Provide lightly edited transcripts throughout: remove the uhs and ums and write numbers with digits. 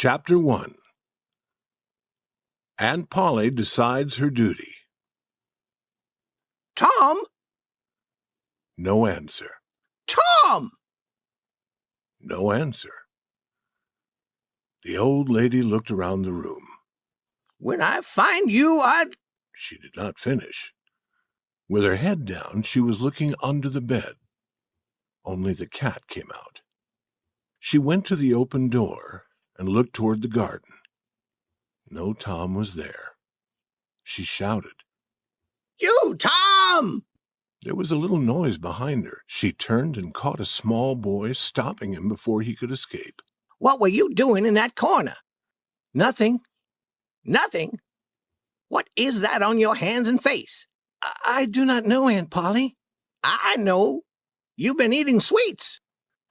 Chapter 1. Aunt Polly decides her duty. Tom? No answer. Tom! No answer. The old lady looked around the room. When I find you, I'd... She did not finish. With her head down, she was looking under the bed. Only the cat came out. She went to the open door and looked toward the garden. No Tom was there. She shouted. You, Tom! There was a little noise behind her. She turned and caught a small boy, stopping him before he could escape. What were you doing in that corner? Nothing. Nothing? What is that on your hands and face? I do not know, Aunt Polly. I know. You've been eating sweets.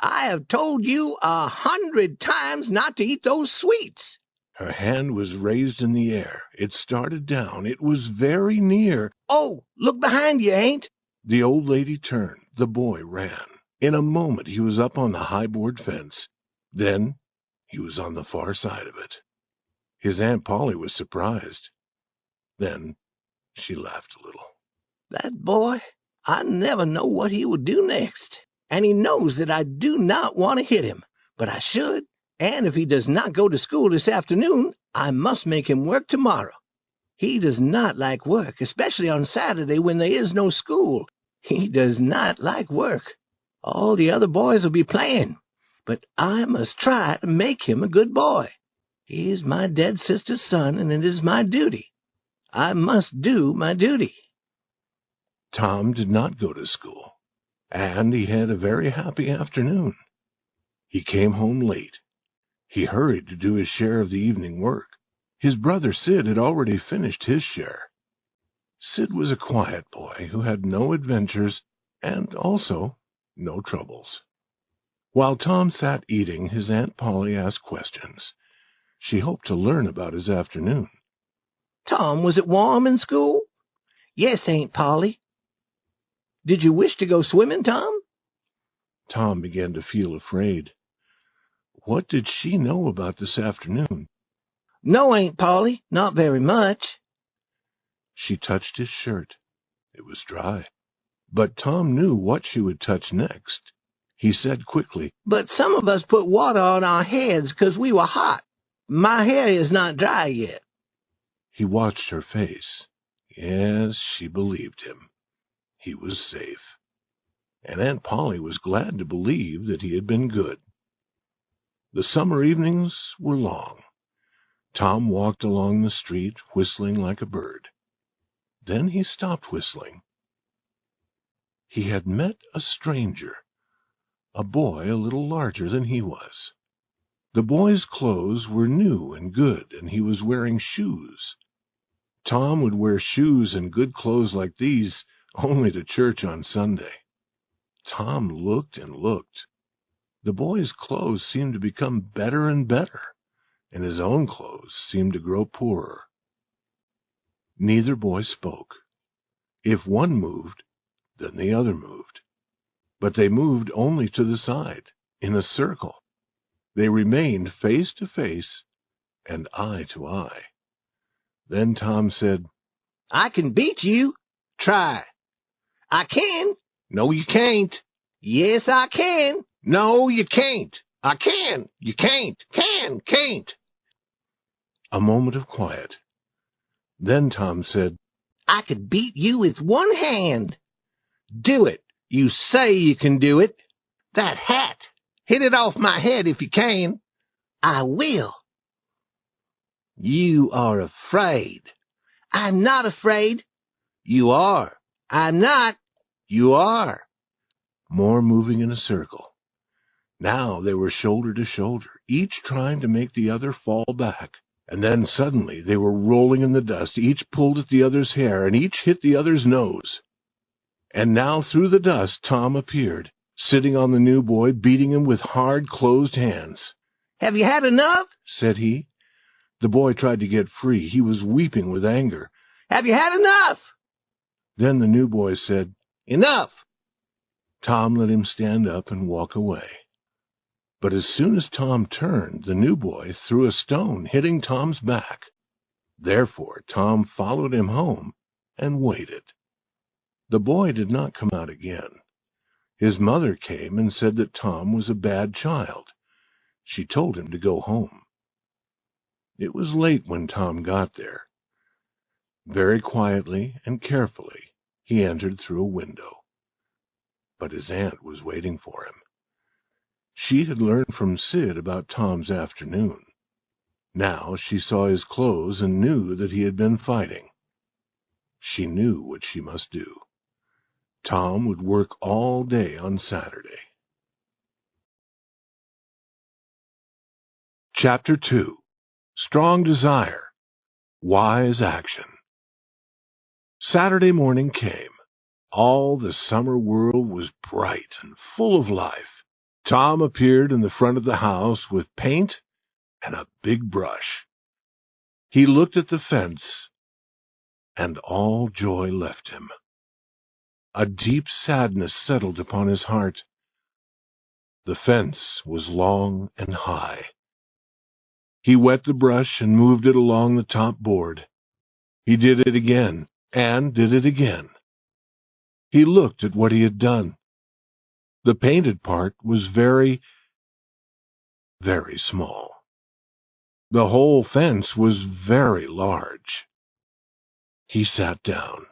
I have told you 100 times not to eat those sweets. Her hand was raised in the air. It started down. It was very near. Oh, look behind you, Aunt. The old lady turned. The boy ran. In a moment, he was up on the high-board fence. Then he was on the far side of it. His Aunt Polly was surprised. Then she laughed a little. That boy, I never know what he will do next. And he knows that I do not want to hit him, but I should. And if he does not go to school this afternoon, I must make him work tomorrow. He does not like work, especially on Saturday when there is no school. He does not like work. All the other boys will be playing, but I must try to make him a good boy. He is my dead sister's son, and it is my duty. I must do my duty. Tom did not go to school, and he had a very happy afternoon. He came home late. He hurried to do his share of the evening work. His brother Sid had already finished his share. Sid was a quiet boy who had no adventures and also no troubles. While Tom sat eating, his Aunt Polly asked questions. She hoped to learn about his afternoon. Tom, was it warm in school? Yes, Aunt Polly. Did you wish to go swimming, Tom? Tom began to feel afraid. What did she know about this afternoon? No, Aunt Polly, not very much. She touched his shirt. It was dry. But Tom knew what she would touch next. He said quickly, But some of us put water on our heads because we were hot. My hair is not dry yet. He watched her face. Yes, she believed him. He was safe. And Aunt Polly was glad to believe that he had been good. The summer evenings were long. Tom walked along the street, whistling like a bird. Then he stopped whistling. He had met a stranger, a boy a little larger than he was. The boy's clothes were new and good, and he was wearing shoes. Tom would wear shoes and good clothes like these only to church on Sunday. Tom looked and looked. The boy's clothes seemed to become better and better, and his own clothes seemed to grow poorer. Neither boy spoke. If one moved, then the other moved. But they moved only to the side, in a circle. They remained face to face and eye to eye. Then Tom said, I can beat you. Try. I can. No, you can't. Yes, I can. No, you can't. I can. You can't. Can't. A moment of quiet. Then Tom said, I could beat you with one hand. Do it. You say you can do it. That hat. Hit it off my head if you can. I will. You are afraid. I'm not afraid. You are. I'm not. You are. More moving in a circle. Now they were shoulder to shoulder, each trying to make the other fall back. And then suddenly they were rolling in the dust. Each pulled at the other's hair, and each hit the other's nose. And now through the dust Tom appeared, sitting on the new boy, beating him with hard, closed hands. Have you had enough? Said he. The boy tried to get free. He was weeping with anger. Have you had enough? Then the new boy said, Enough. Tom let him stand up and walk away. But as soon as Tom turned, the new boy threw a stone, hitting Tom's back. Therefore Tom followed him home and waited. The boy did not come out again. His mother came and said that Tom was a bad child. She told him to go home. It was late when Tom got there. Very quietly and carefully, he entered through a window. But his aunt was waiting for him. She had learned from Sid about Tom's afternoon. Now she saw his clothes and knew that he had been fighting. She knew what she must do. Tom would work all day on Saturday. Chapter 2. Strong Desire, Wise Action. Saturday morning came. All the summer world was bright and full of life. Tom appeared in the front of the house with paint and a big brush. He looked at the fence, and all joy left him. A deep sadness settled upon his heart. The fence was long and high. He wet the brush and moved it along the top board. He did it again, and did it again. He looked at what he had done. The painted part was very, very small. The whole fence was very large. He sat down.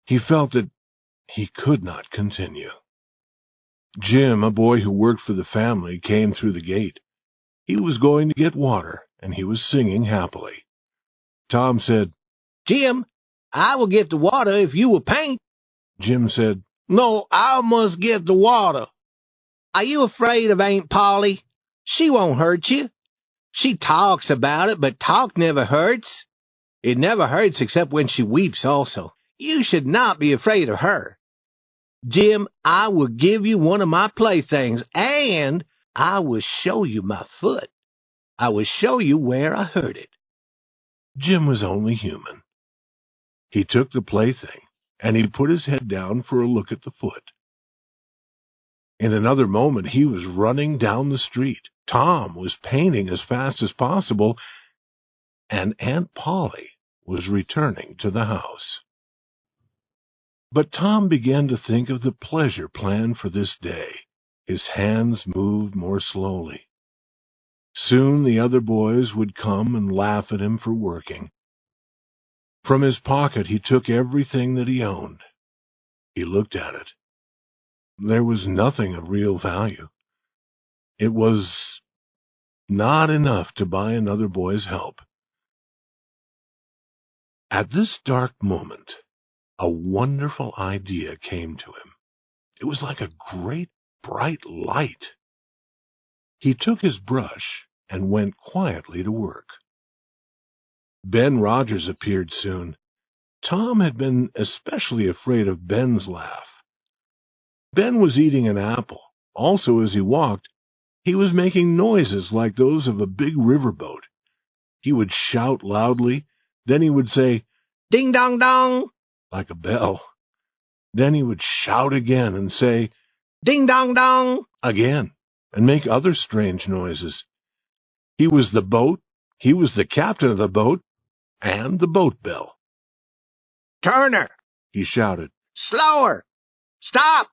He felt that he could not continue. Jim, a boy who worked for the family, came through the gate. He was going to get water, and he was singing happily. Tom said, "Jim, I will get the water if you will paint." Jim said, "No, I must get the water." "Are you afraid of Aunt Polly? She won't hurt you. She talks about it, but talk never hurts. It never hurts except when she weeps also. You should not be afraid of her." "Jim, I will give you one of my playthings, and I will show you my foot. I will show you where I hurt it." Jim was only human. He took the plaything, and he put his head down for a look at the foot. In another moment he was running down the street. Tom was painting as fast as possible, and Aunt Polly was returning to the house. But Tom began to think of the pleasure planned for this day. His hands moved more slowly. Soon the other boys would come and laugh at him for working. From his pocket he took everything that he owned. He looked at it. There was nothing of real value. It was not enough to buy another boy's help. At this dark moment, a wonderful idea came to him. It was like a great bright light. He took his brush and went quietly to work. Ben Rogers appeared soon. Tom had been especially afraid of Ben's laugh. Ben was eating an apple. Also, as he walked, he was making noises like those of a big riverboat. He would shout loudly, then he would say, "Ding dong dong," like a bell. Then he would shout again and say, "Ding dong dong," again, and make other strange noises. He was the boat, he was the captain of the boat, and the boat bell. "Turner," he shouted, "slower! Stop!"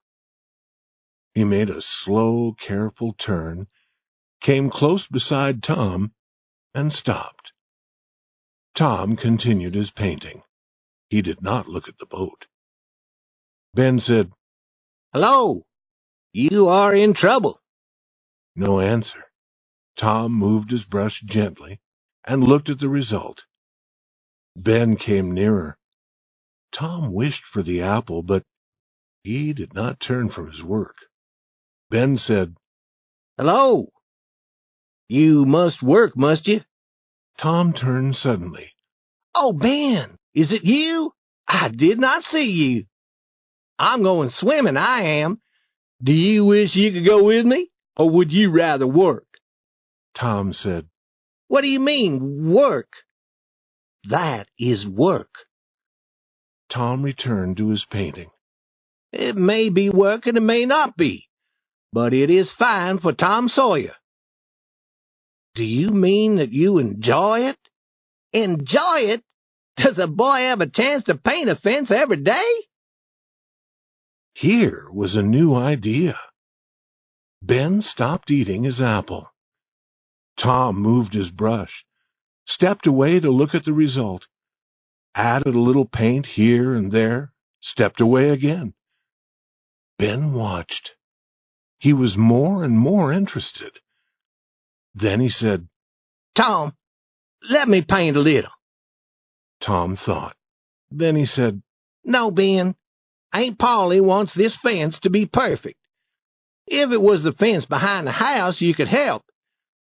He made a slow, careful turn, came close beside Tom, and stopped. Tom continued his painting. He did not look at the boat. Ben said, "Hello, you are in trouble." No answer. Tom moved his brush gently and looked at the result. Ben came nearer. Tom wished for the apple, but he did not turn from his work. Ben said, "Hello, you must work, must you?" Tom turned suddenly. "Oh, Ben, is it you? I did not see you. I'm going swimming, I am. Do you wish you could go with me, or would you rather work?" Tom said, "What do you mean, work?" "That is work." Tom returned to his painting. "It may be work and it may not be. but it is fine for Tom Sawyer." "Do you mean that you enjoy it?" "Enjoy it? Does a boy have a chance to paint a fence every day?" Here was a new idea. Ben stopped eating his apple. Tom moved his brush, stepped away to look at the result, added a little paint here and there, stepped away again. Ben watched. He was more and more interested. Then he said, "Tom, let me paint a little." Tom thought. Then he said, "No, Ben. Aunt Polly wants this fence to be perfect. If it was the fence behind the house, you could help.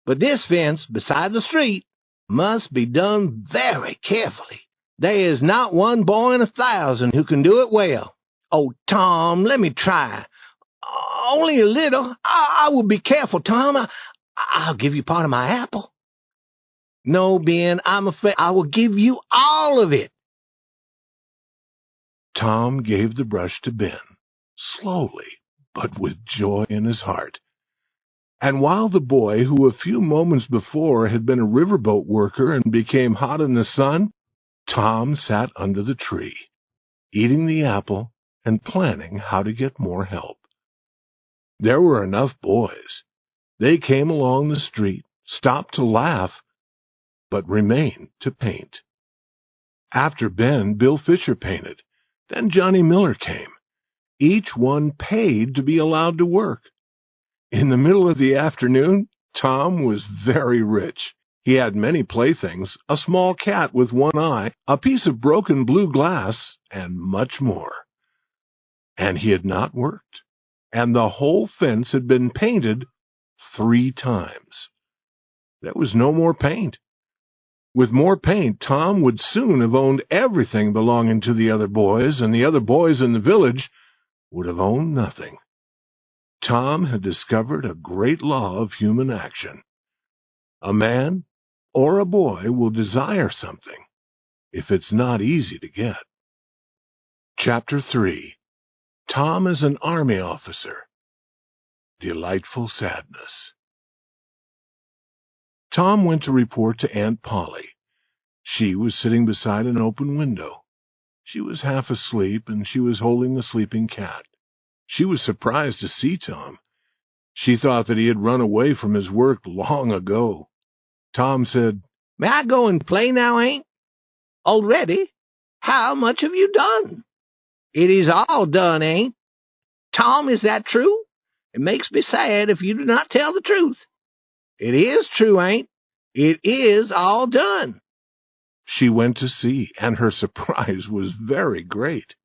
But this fence beside the street must be done very carefully. There is not one boy in 1,000 who can do it well. Oh, Tom, let me try. Only a little. I will be careful, Tom. I'll give you part of my apple." "No, Ben, I'm afraid I will give you all of it." Tom gave the brush to Ben, slowly, but with joy in his heart. And while the boy, who a few moments before had been a riverboat worker and became hot in the sun, Tom sat under the tree, eating the apple and planning how to get more help. There were enough boys. They came along the street, stopped to laugh, but remained to paint. After Ben, Bill Fisher painted. Then Johnny Miller came. Each one paid to be allowed to work. In the middle of the afternoon, Tom was very rich. He had many playthings, a small cat with one eye, a piece of broken blue glass, and much more. And he had not worked, and the whole fence had been painted 3 times. There was no more paint. With more paint, Tom would soon have owned everything belonging to the other boys, and the other boys in the village would have owned nothing. Tom had discovered a great law of human action. A man or a boy will desire something if it's not easy to get. Chapter 3. Tom is an army officer. Delightful sadness. Tom went to report to Aunt Polly. She was sitting beside an open window. She was half asleep, and she was holding the sleeping cat. She was surprised to see Tom. She thought that he had run away from his work long ago. Tom said, "May I go and play now, Aunt?" "Already? How much have you done?" "It is all done, Aunt." "Tom, is that true? It makes me sad if you do not tell the truth." "It is true, Aunt. It is all done." She went to see, and her surprise was very great.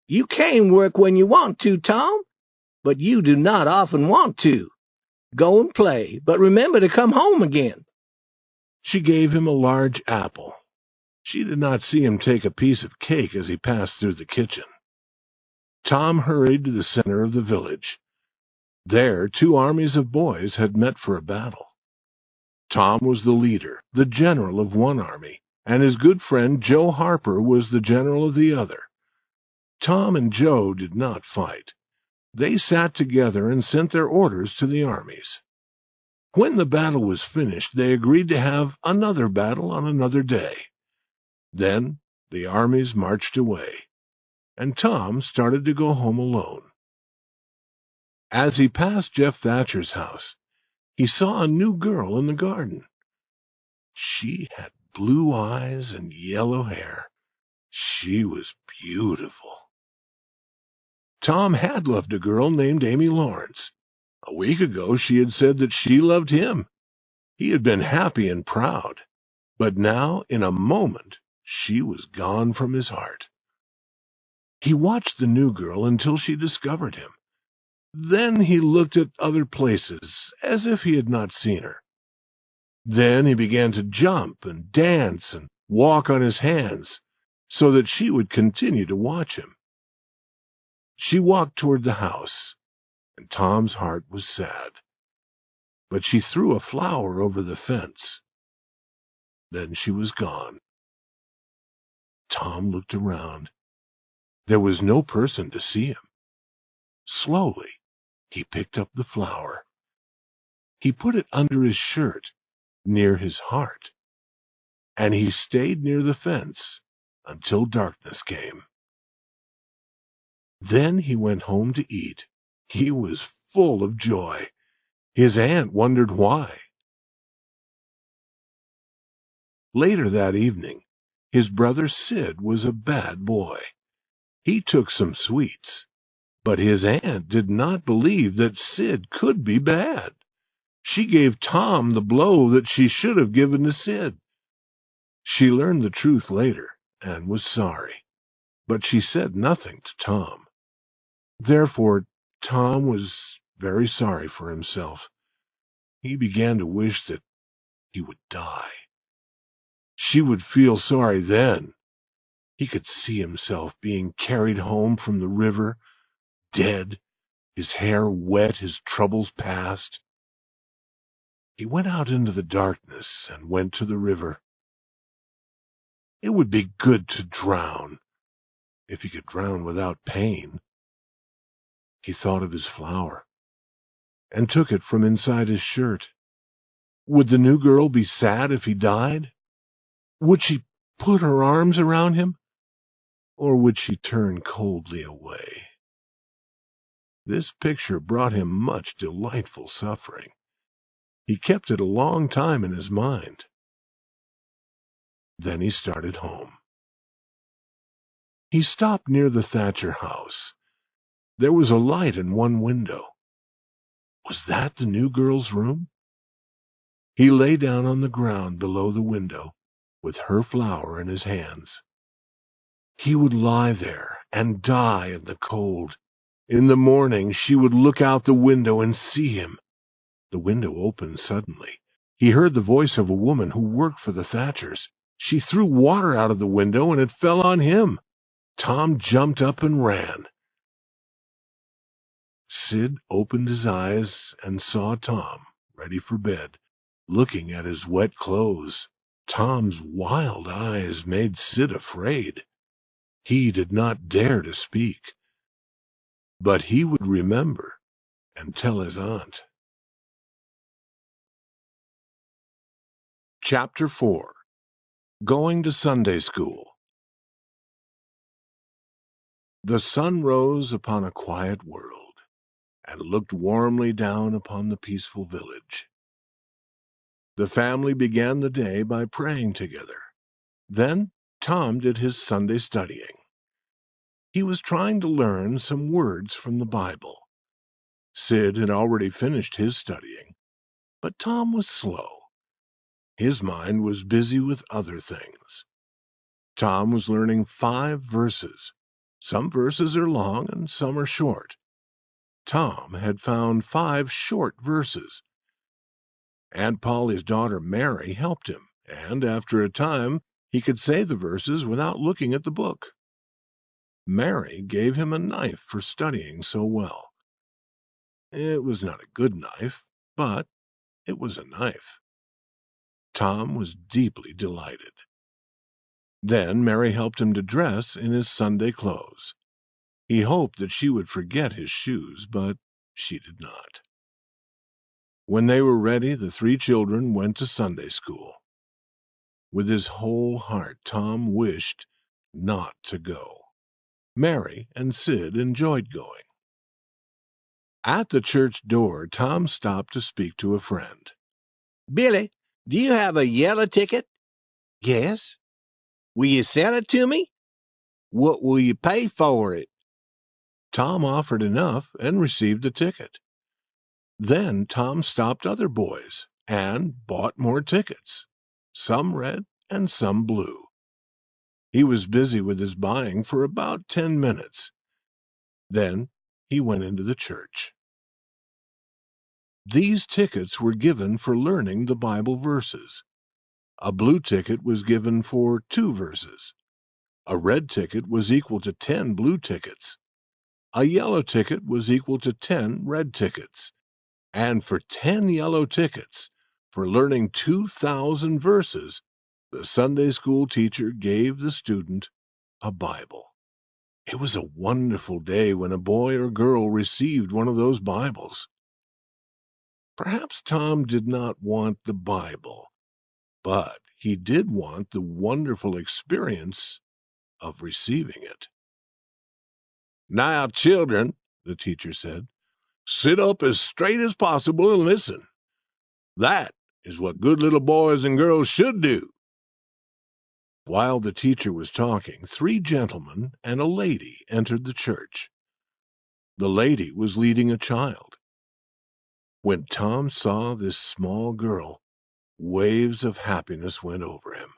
"You can work when you want to, Tom, but you do not often want to. Go and play, but remember to come home again." She gave him a large apple. She did not see him take a piece of cake as he passed through the kitchen. Tom hurried to the center of the village. There, 2 armies of boys had met for a battle. Tom was the leader, the general of one army, and his good friend Joe Harper was the general of the other. Tom and Joe did not fight. They sat together and sent their orders to the armies. When the battle was finished, they agreed to have another battle on another day. Then the armies marched away, and Tom started to go home alone. As he passed Jeff Thatcher's house, he saw a new girl in the garden. She had blue eyes and yellow hair. She was beautiful. Tom had loved a girl named Amy Lawrence. A week ago she had said that she loved him. He had been happy and proud, but now, in a moment, she was gone from his heart. He watched the new girl until she discovered him. Then he looked at other places, as if he had not seen her. Then he began to jump and dance and walk on his hands, so that she would continue to watch him. She walked toward the house, and Tom's heart was sad. But she threw a flower over the fence. Then she was gone. Tom looked around. There was no person to see him. Slowly, He picked up the flower. He put it under his shirt, near his heart, and he stayed near the fence until darkness came. Then he went home to eat. He was full of joy. His aunt wondered why. Later that evening, his brother Sid was a bad boy. He took some sweets, but his aunt did not believe that Sid could be bad. She gave Tom the blow that she should have given to Sid. She learned the truth later and was sorry, but she said nothing to Tom. Therefore, Tom was very sorry for himself. He began to wish that he would die. She would feel sorry then. He could see himself being carried home from the river, dead, his hair wet, his troubles past. He went out into the darkness and went to the river. It would be good to drown, if he could drown without pain. He thought of his flower, and took it from inside his shirt. Would the new girl be sad if he died? Would she put her arms around him, or would she turn coldly away? This picture brought him much delightful suffering. He kept it a long time in his mind. Then he started home. He stopped near the Thatcher house. There was a light in one window. Was that the new girl's room? He lay down on the ground below the window, with her flower in his hands. He would lie there and die in the cold. In the morning she would look out the window and see him. The window opened suddenly. He heard the voice of a woman who worked for the Thatchers. She threw water out of the window and it fell on him. Tom jumped up and ran. Sid opened his eyes and saw Tom, ready for bed, looking at his wet clothes. Tom's wild eyes made Sid afraid. He did not dare to speak, but he would remember and tell his aunt. Chapter 4. Going to Sunday School. The sun rose upon a quiet world and looked warmly down upon the peaceful village. The family began the day by praying together. Then Tom did his Sunday studying. He was trying to learn some words from the Bible. Sid had already finished his studying, but Tom was slow. His mind was busy with other things. Tom was learning 5 verses. Some verses are long and some are short. Tom had found 5 short verses. Aunt Polly's daughter Mary helped him, and after a time he could say the verses without looking at the book. Mary gave him a knife for studying so well. It was not a good knife, but it was a knife. Tom was deeply delighted. Then Mary helped him to dress in his Sunday clothes. He hoped that she would forget his shoes, but she did not. When they were ready, the 3 children went to Sunday school. With his whole heart, Tom wished not to go. Mary and Sid enjoyed going. At the church door, Tom stopped to speak to a friend. Billy, do you have a yellow ticket? Yes. Will you sell it to me? What will you pay for it? Tom offered enough and received the ticket. Then Tom stopped other boys and bought more tickets, some red and some blue. He was busy with his buying for about 10 minutes. Then he went into the church. These tickets were given for learning the Bible verses. A blue ticket was given for 2 verses. A red ticket was equal to 10 blue tickets. A yellow ticket was equal to 10 red tickets. And for 10 yellow tickets, for learning 2,000 verses, the Sunday school teacher gave the student a Bible. It was a wonderful day when a boy or girl received one of those Bibles. Perhaps Tom did not want the Bible, but he did want the wonderful experience of receiving it. "Now, children," the teacher said, "sit up as straight as possible and listen. That is what good little boys and girls should do." While the teacher was talking, 3 gentlemen and a lady entered the church. The lady was leading a child. When Tom saw this small girl, waves of happiness went over him.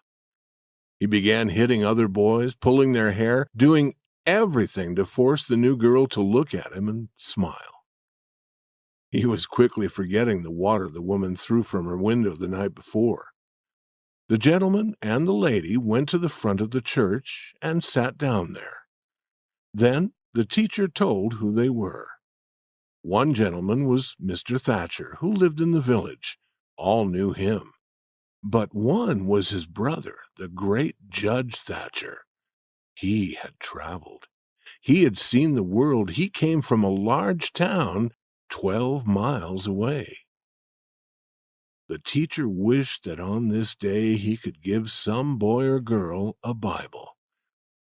He began hitting other boys, pulling their hair, doing everything to force the new girl to look at him and smile. He was quickly forgetting the water the woman threw from her window the night before. The gentleman and the lady went to the front of the church and sat down there. Then the teacher told who they were. One gentleman was Mr. Thatcher, who lived in the village. All knew him. But one was his brother, the great Judge Thatcher. He had traveled. He had seen the world. He came from a large town 12 miles away. The teacher wished that on this day he could give some boy or girl a Bible.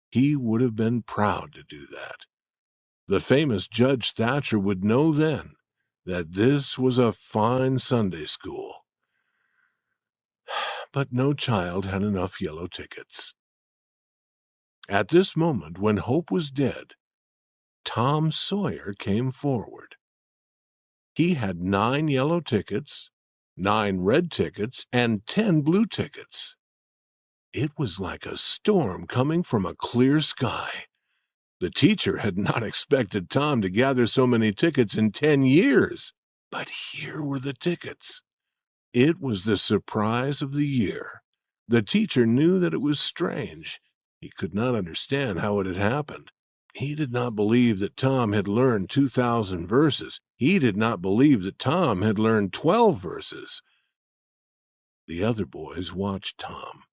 He would have been proud to do that. The famous Judge Thatcher would know then that this was a fine Sunday school. But no child had enough yellow tickets. At this moment, when hope was dead, Tom Sawyer came forward. He had 9 yellow tickets, 9 red tickets, and 10 blue tickets. It was like a storm coming from a clear sky. The teacher had not expected Tom to gather so many tickets in 10 years, but here were the tickets. It was the surprise of the year. The teacher knew that it was strange. He could not understand how it had happened. He did not believe that Tom had learned 2,000 verses. He did not believe that Tom had learned 12 verses. The other boys watched Tom.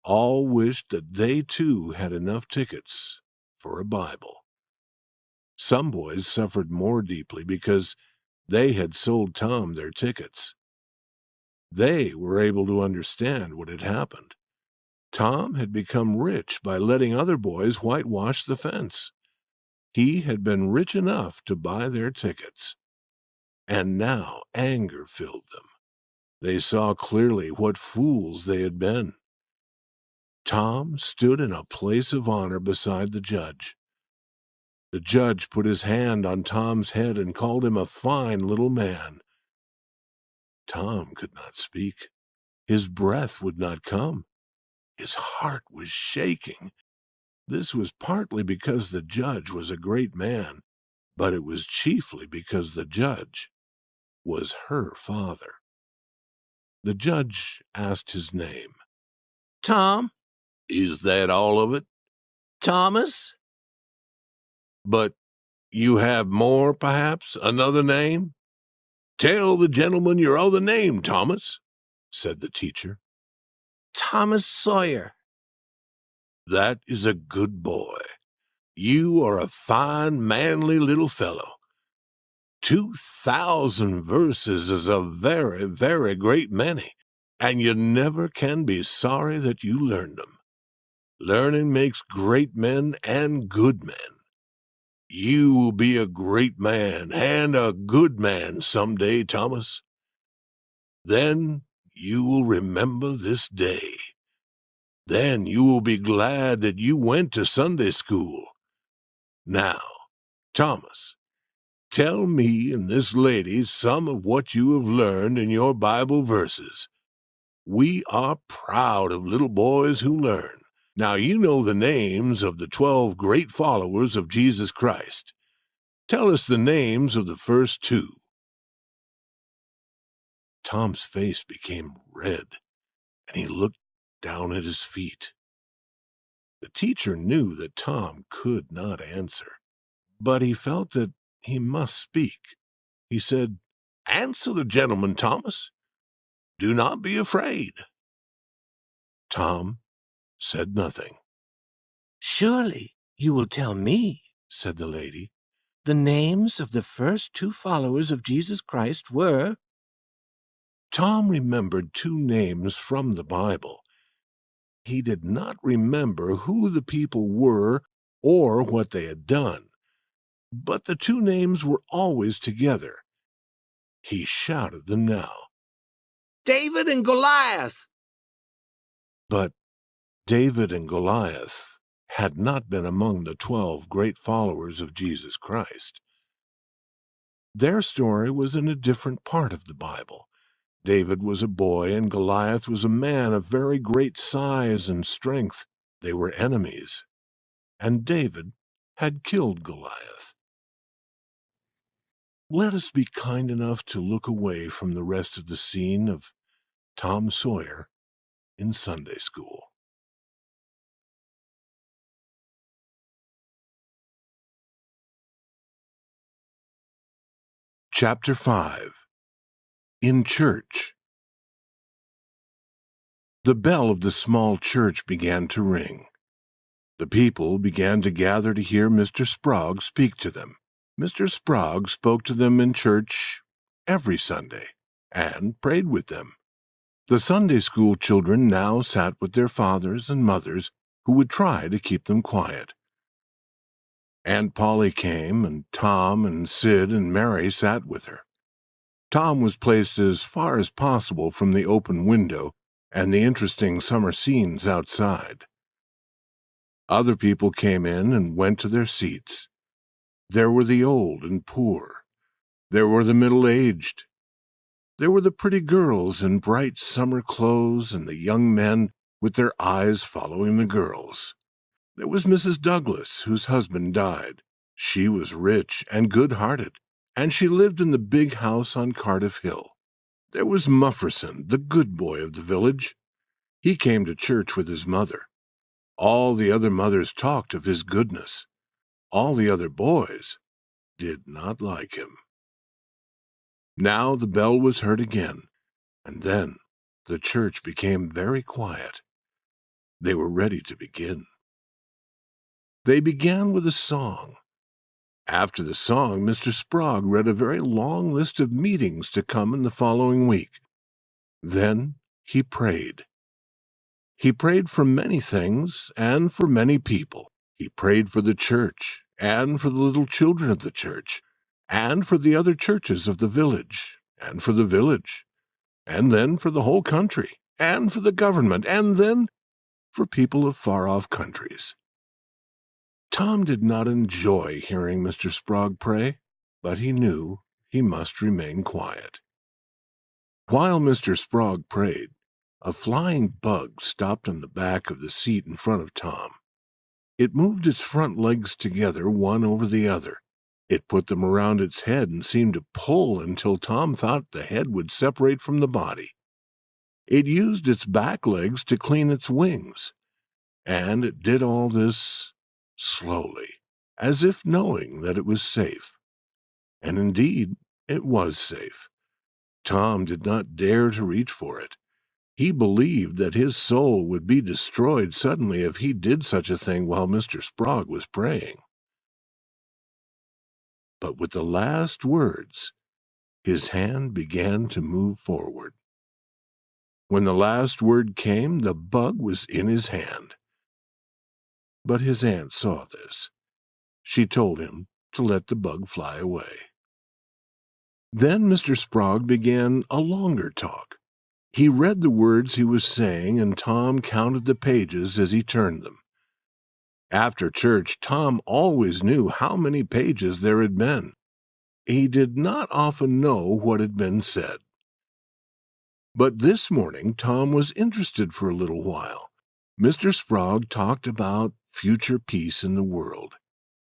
All wished that they too had enough tickets for a Bible. Some boys suffered more deeply because they had sold Tom their tickets. They were able to understand what had happened. Tom had become rich by letting other boys whitewash the fence. He had been rich enough to buy their tickets. And now anger filled them. They saw clearly what fools they had been. Tom stood in a place of honor beside the judge. The judge put his hand on Tom's head and called him a fine little man. Tom could not speak. His breath would not come. His heart was shaking. This was partly because the judge was a great man, but it was chiefly because the judge was her father. The judge asked his name. Tom? "Is that all of it?" Thomas? "But you have more, perhaps, another name?" "Tell the gentleman your other name, Thomas," said the teacher. Thomas Sawyer. "That is a good boy. You are a fine, manly little fellow. 2,000 verses is a very, very great many, and you never can be sorry that you learned them. Learning makes great men and good men. You will be a great man and a good man some day, Thomas. Then you will remember this day. Then you will be glad that you went to Sunday school. Now, Thomas, tell me and this lady some of what you have learned in your Bible verses. We are proud of little boys who learn. Now you know the names of the 12 great followers of Jesus Christ. Tell us the names of the first 2. Tom's face became red, and he looked down at his feet. The teacher knew that Tom could not answer, but he felt that he must speak. He said, "Answer the gentleman, Thomas. Do not be afraid." Tom said nothing. Surely "You will tell me," said the lady, "the names of the first 2 followers of Jesus Christ were—" Tom remembered 2 names from the Bible. He did not remember who the people were or what they had done, but the 2 names were always together. He shouted them now. "David and Goliath!" But David and Goliath had not been among the 12 great followers of Jesus Christ. Their story was in a different part of the Bible. David was a boy, and Goliath was a man of very great size and strength. They were enemies, and David had killed Goliath. Let us be kind enough to look away from the rest of the scene of Tom Sawyer in Sunday school. Chapter 5. In Church. The bell of the small church began to ring. The people began to gather to hear Mr. Sprague speak to them. Mr. Sprague spoke to them in church every Sunday and prayed with them. The Sunday school children now sat with their fathers and mothers, who would try to keep them quiet. Aunt Polly came, and Tom and Sid and Mary sat with her. Tom was placed as far as possible from the open window and the interesting summer scenes outside. Other people came in and went to their seats. There were the old and poor. There were the middle-aged. There were the pretty girls in bright summer clothes and the young men with their eyes following the girls. There was Mrs. Douglas, whose husband died. She was rich and good-hearted, and she lived in the big house on Cardiff Hill. There was Mufferson, the good boy of the village. He came to church with his mother. All the other mothers talked of his goodness. All the other boys did not like him. Now the bell was heard again, and then the church became very quiet. They were ready to begin. They began with a song. After the song, Mr. Sprague read a very long list of meetings to come in the following week. Then he prayed. He prayed for many things and for many people. He prayed for the church and for the little children of the church and for the other churches of the village and for the village and then for the whole country and for the government and then for people of far-off countries. Tom did not enjoy hearing Mr. Sprague pray, but he knew he must remain quiet. While Mr. Sprague prayed, a flying bug stopped on the back of the seat in front of Tom. It moved its front legs together, one over the other. It put them around its head and seemed to pull until Tom thought the head would separate from the body. It used its back legs to clean its wings, and it did all this slowly, as if knowing that it was safe. And indeed, it was safe. Tom did not dare to reach for it. He believed that his soul would be destroyed suddenly if he did such a thing while Mr. Sprague was praying. But with the last words, his hand began to move forward. When the last word came, the bug was in his hand. But his aunt saw this. She told him to let the bug fly away. Then Mr. Sprague began a longer talk. He read the words he was saying, and Tom counted the pages as he turned them. After church, Tom always knew how many pages there had been. He did not often know what had been said. But this morning Tom was interested for a little while. Mr. Sprague talked about future peace in the world.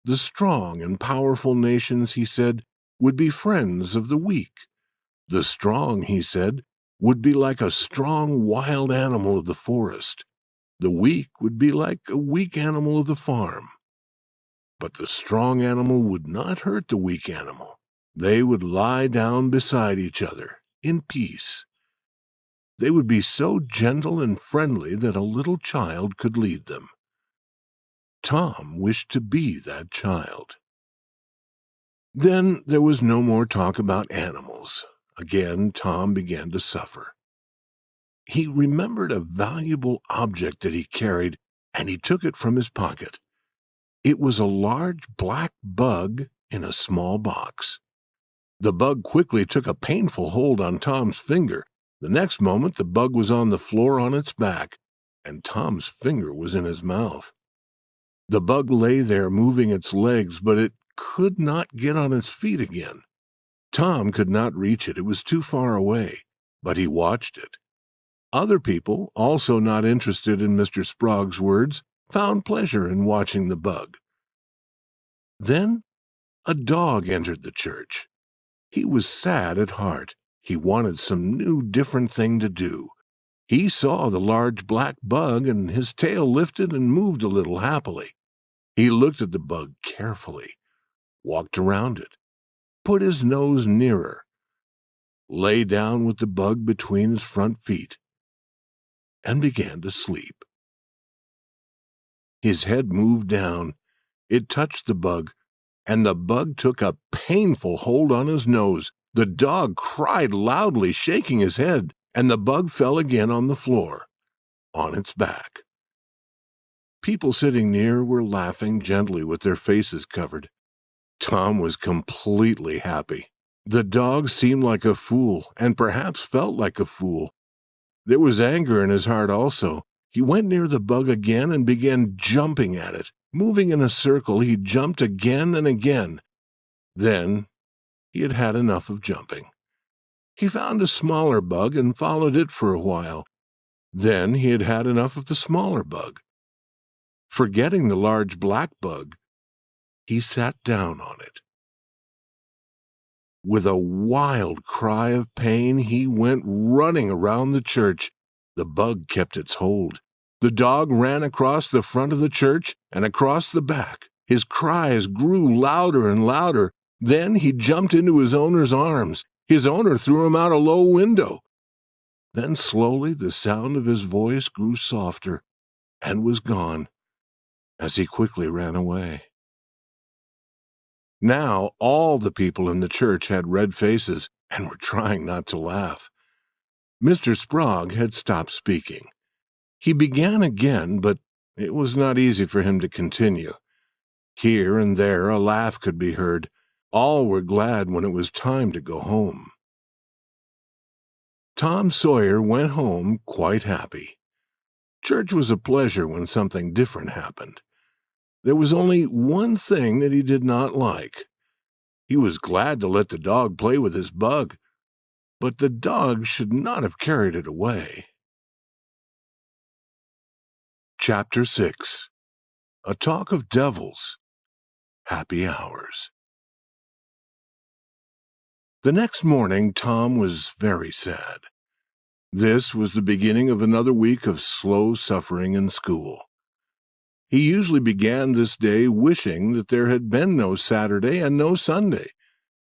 The strong and powerful nations, he said, would be friends of the weak. The strong, he said, would be like a strong wild animal of the forest. The weak would be like a weak animal of the farm. But the strong animal would not hurt the weak animal. They would lie down beside each other in peace. They would be so gentle and friendly that a little child could lead them. Tom wished to be that child. Then there was no more talk about animals. Again, Tom began to suffer. He remembered a valuable object that he carried, and he took it from his pocket. It was a large black bug in a small box. The bug quickly took a painful hold on Tom's finger. The next moment, the bug was on the floor on its back, and Tom's finger was in his mouth. The bug lay there moving its legs, but it could not get on its feet again. Tom could not reach it. It was too far away, but he watched it. Other people, also not interested in Mr. Sprague's words, found pleasure in watching the bug. Then a dog entered the church. He was sad at heart. He wanted some new, different thing to do. He saw the large black bug, and his tail lifted and moved a little happily. He looked at the bug carefully, walked around it, put his nose nearer, lay down with the bug between his front feet, and began to sleep. His head moved down. It touched the bug, and the bug took a painful hold on his nose. The dog cried loudly, shaking his head, and the bug fell again on the floor, on its back. People sitting near were laughing gently with their faces covered. Tom was completely happy. The dog seemed like a fool, and perhaps felt like a fool. There was anger in his heart also. He went near the bug again and began jumping at it. Moving in a circle, he jumped again and again. Then he had had enough of jumping. He found a smaller bug and followed it for a while. Then he had had enough of the smaller bug. Forgetting the large black bug, he sat down on it. With a wild cry of pain, he went running around the church. The bug kept its hold. The dog ran across the front of the church and across the back. His cries grew louder and louder. Then he jumped into his owner's arms. His owner threw him out a low window. Then slowly the sound of his voice grew softer and was gone as he quickly ran away. Now all the people in the church had red faces and were trying not to laugh. Mr. Sprague had stopped speaking. He began again, but it was not easy for him to continue. Here and there a laugh could be heard. All were glad when it was time to go home. Tom Sawyer went home quite happy. Church was a pleasure when something different happened. There was only one thing that he did not like. He was glad to let the dog play with his bug, but the dog should not have carried it away. Chapter 6. A Talk of Devils. Happy Hours. The next morning, Tom was very sad. This was the beginning of another week of slow suffering in school. He usually began this day wishing that there had been no Saturday and no Sunday.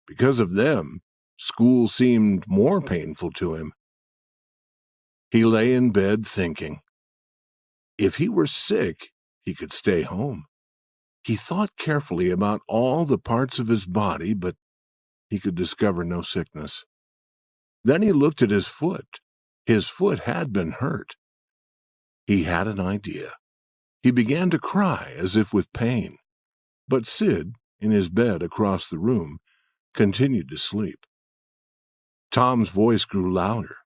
Because of them, school seemed more painful to him. He lay in bed thinking. If he were sick, he could stay home. He thought carefully about all the parts of his body, but he could discover no sickness. Then he looked at his foot. His foot had been hurt. He had an idea. He began to cry as if with pain. But Sid, in his bed across the room, continued to sleep. Tom's voice grew louder.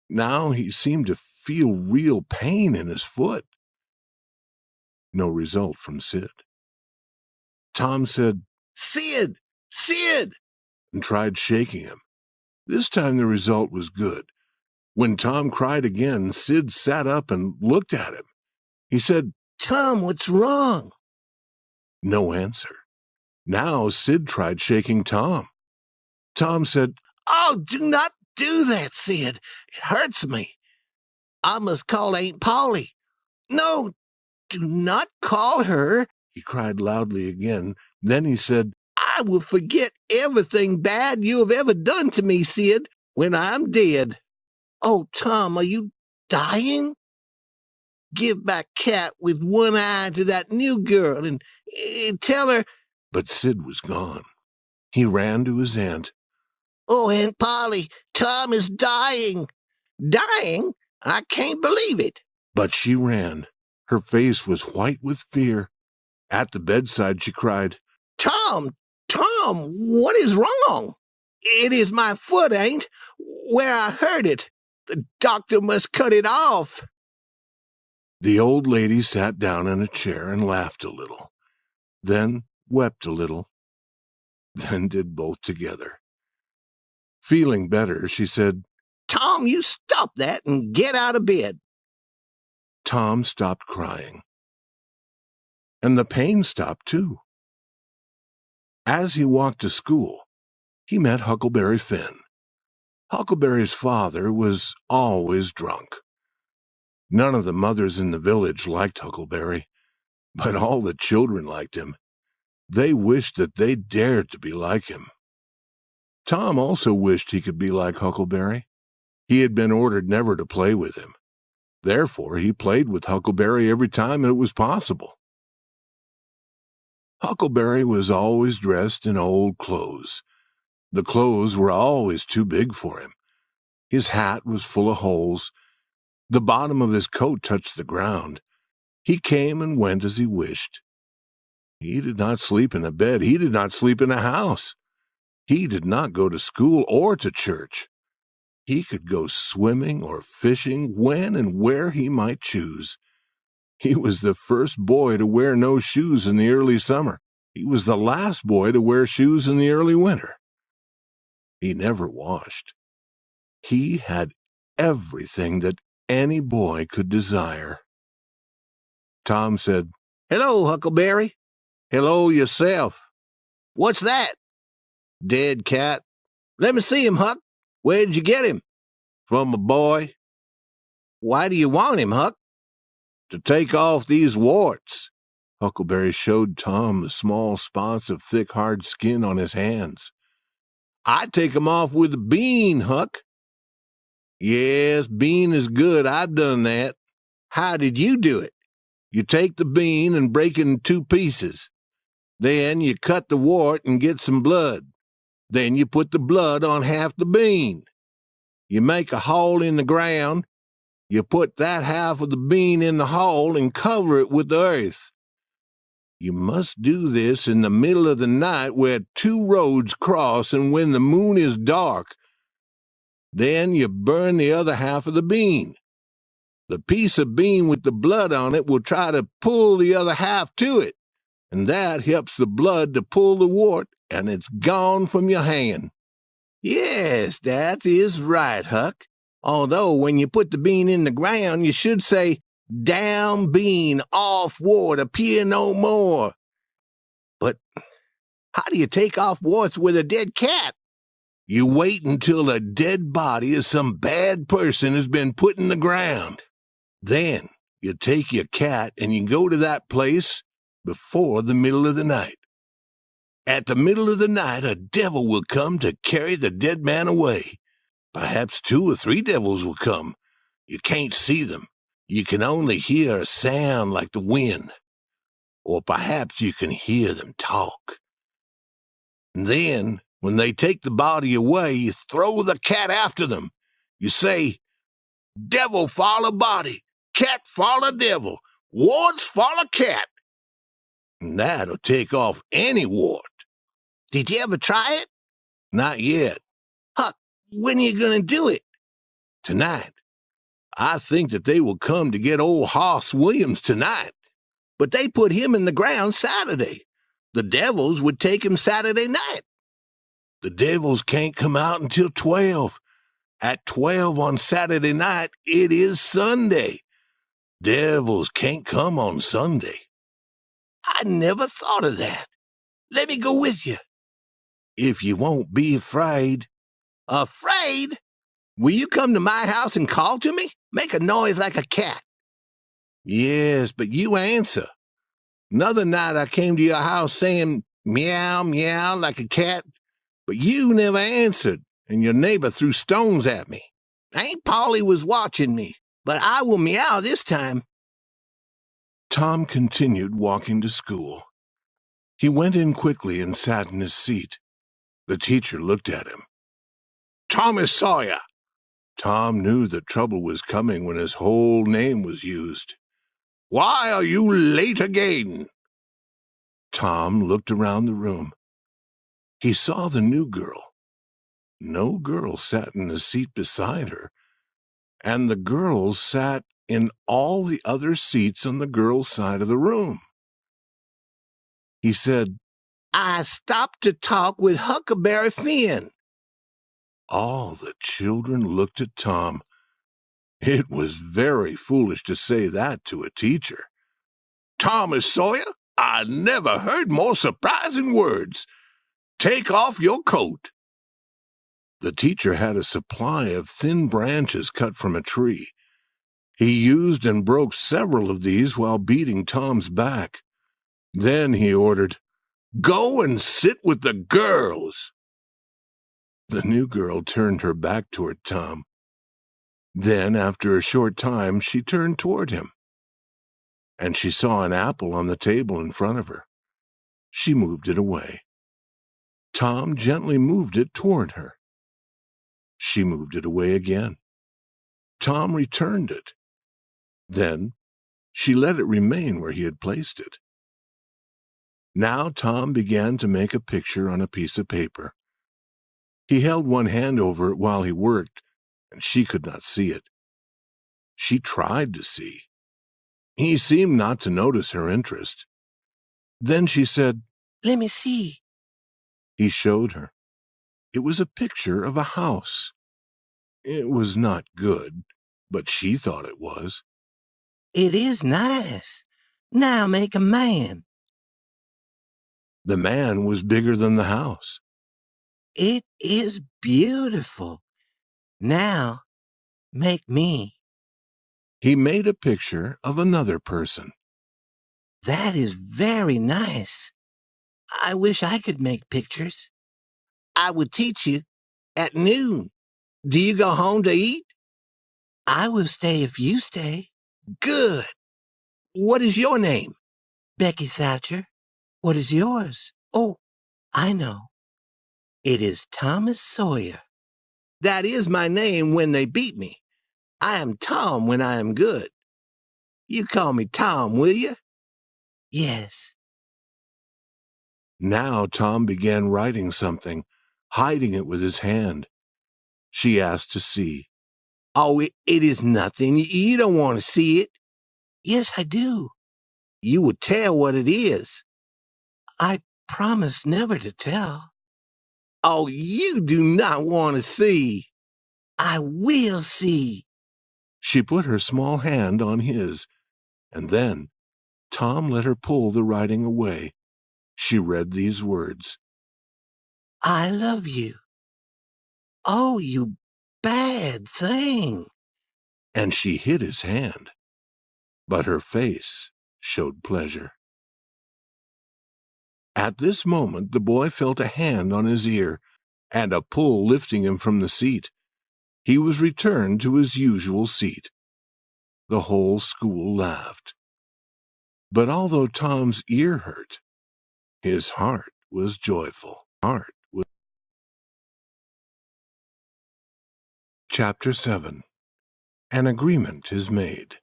Now he seemed to feel real pain in his foot. No result from Sid. Tom said, "Sid! Sid!" and tried shaking him. This time the result was good. When Tom cried again, Sid sat up and looked at him. He said, "Tom, what's wrong?" No answer. Now Sid tried shaking Tom. Tom said, "Oh, do not do that, Sid. It hurts me. I must call Aunt Polly." "No, do not call her," he cried loudly again. Then he said, "I will forget everything bad you have ever done to me, Sid, when I'm dead." "Oh, Tom, are you dying?" give my cat with one eye to that new girl and tell her—" But Sid was gone. He ran to his aunt. "Oh, Aunt Polly, Tom is dying." "Dying? I can't believe it." But she ran. Her face was white with fear. At the bedside she cried, "Tom, Tom, what is wrong? It is my foot, ain't, where I hurt it. The doctor must cut it off." The old lady sat down in a chair and laughed a little, then wept a little, then did both together. Feeling better, she said, "Tom, you stop that and get out of bed." Tom stopped crying. And the pain stopped too. As he walked to school, he met Huckleberry Finn. Huckleberry's father was always drunk. None of the mothers in the village liked Huckleberry, but all the children liked him. They wished that they dared to be like him. Tom also wished he could be like Huckleberry. He had been ordered never to play with him. Therefore, he played with Huckleberry every time it was possible. Huckleberry was always dressed in old clothes. The clothes were always too big for him. His hat was full of holes. The bottom of his coat touched the ground. He came and went as he wished. He did not sleep in a bed. He did not sleep in a house. He did not go to school or to church. He could go swimming or fishing when and where he might choose. He was the first boy to wear no shoes in the early summer. He was the last boy to wear shoes in the early winter. He never washed. He had everything that any boy could desire. Tom said, "Hello, Huckleberry." "Hello yourself." "What's that?" "Dead cat." "Let me see him, Huck. Where'd you get him?" "From a boy." "Why do you want him, Huck?" "To take off these warts." Huckleberry showed Tom the small spots of thick, hard skin on his hands. "I take 'em off with a bean, Huck." "Yes, bean is good. I've done that." "How did you do it?" "You take the bean and break it in 2 pieces. Then you cut the wart and get some blood. Then you put the blood on half the bean. You make a hole in the ground. You put that half of the bean in the hole and cover it with earth. You must do this in the middle of the night where 2 roads cross and when the moon is dark. Then you burn the other half of the bean. The piece of bean with the blood on it will try to pull the other half to it, and that helps the blood to pull the wart, and it's gone from your hand." "Yes, that is right, Huck. Although when you put the bean in the ground, you should say, 'Down bean, off wart, appear no more.' But how do you take off warts with a dead cat?" "You wait until a dead body of some bad person has been put in the ground. Then you take your cat and you go to that place before the middle of the night. At the middle of the night, a devil will come to carry the dead man away. Perhaps 2 or 3 devils will come. You can't see them. You can only hear a sound like the wind. Or perhaps you can hear them talk. And then, when they take the body away, you throw the cat after them. You say, 'Devil follow body, cat follow devil, warts follow cat.' And that'll take off any wart." "Did you ever try it?" "Not yet." "Huck, when are you going to do it?" "Tonight. I think that they will come to get old Hoss Williams tonight." "But they put him in the ground Saturday. The devils would take him Saturday night." "The devils can't come out until 12. At 12 on Saturday night, it is Sunday. Devils can't come on Sunday." "I never thought of that. Let me go with you." "If you won't be afraid." "Afraid? Will you come to my house and call to me? Make a noise like a cat." "Yes, but you answer. Another night I came to your house saying meow, meow like a cat, but you never answered, and your neighbor threw stones at me." "Aunt Polly was watching me, but I will meow this time." Tom continued walking to school. He went in quickly and sat in his seat. The teacher looked at him. "Thomas Sawyer!" Tom knew that trouble was coming when his whole name was used. "Why are you late again?" Tom looked around the room. He saw the new girl. No girl sat in the seat beside her, and the girls sat in all the other seats on the girls' side of the room. He said, "I stopped to talk with Huckleberry Finn." All the children looked at Tom. It was very foolish to say that to a teacher. "Thomas Sawyer, I never heard more surprising words. Take off your coat." The teacher had a supply of thin branches cut from a tree. He used and broke several of these while beating Tom's back. Then he ordered, "Go and sit with the girls." The new girl turned her back toward Tom. Then, after a short time, she turned toward him, and she saw an apple on the table in front of her. She moved it away. Tom gently moved it toward her. She moved it away again. Tom returned it. Then she let it remain where he had placed it. Now Tom began to make a picture on a piece of paper. He held one hand over it while he worked, and she could not see it. She tried to see. He seemed not to notice her interest. Then she said, "Let me see." He showed her. It was a picture of a house. It was not good, but she thought it was. "It is nice. Now make a man." The man was bigger than the house. "It is beautiful. Now make me." He made a picture of another person. "That is very nice. I wish I could make pictures. I would teach you at noon. Do you go home to eat?" "I will stay if you stay." "Good. What is your name?" "Becky Thatcher." "What is yours?" "Oh, I know. It is Thomas Sawyer." "That is my name when they beat me. I am Tom when I am good. You call me Tom, will you?" "Yes." Now Tom began writing something, hiding it with his hand. She asked to see. "Oh, it is nothing. You don't want to see it." "Yes, I do." "You will tell what it is." "I promise never to tell." "Oh, you do not want to see." "I will see." She put her small hand on his, and then Tom let her pull the writing away. She read these words: "I love you." "Oh, you bad thing." And she hid his hand, but her face showed pleasure. At this moment the boy felt a hand on his ear, and a pull lifting him from the seat. He was returned to his usual seat. The whole school laughed. But although Tom's ear hurt, his heart was joyful. Chapter 7. An Agreement is Made.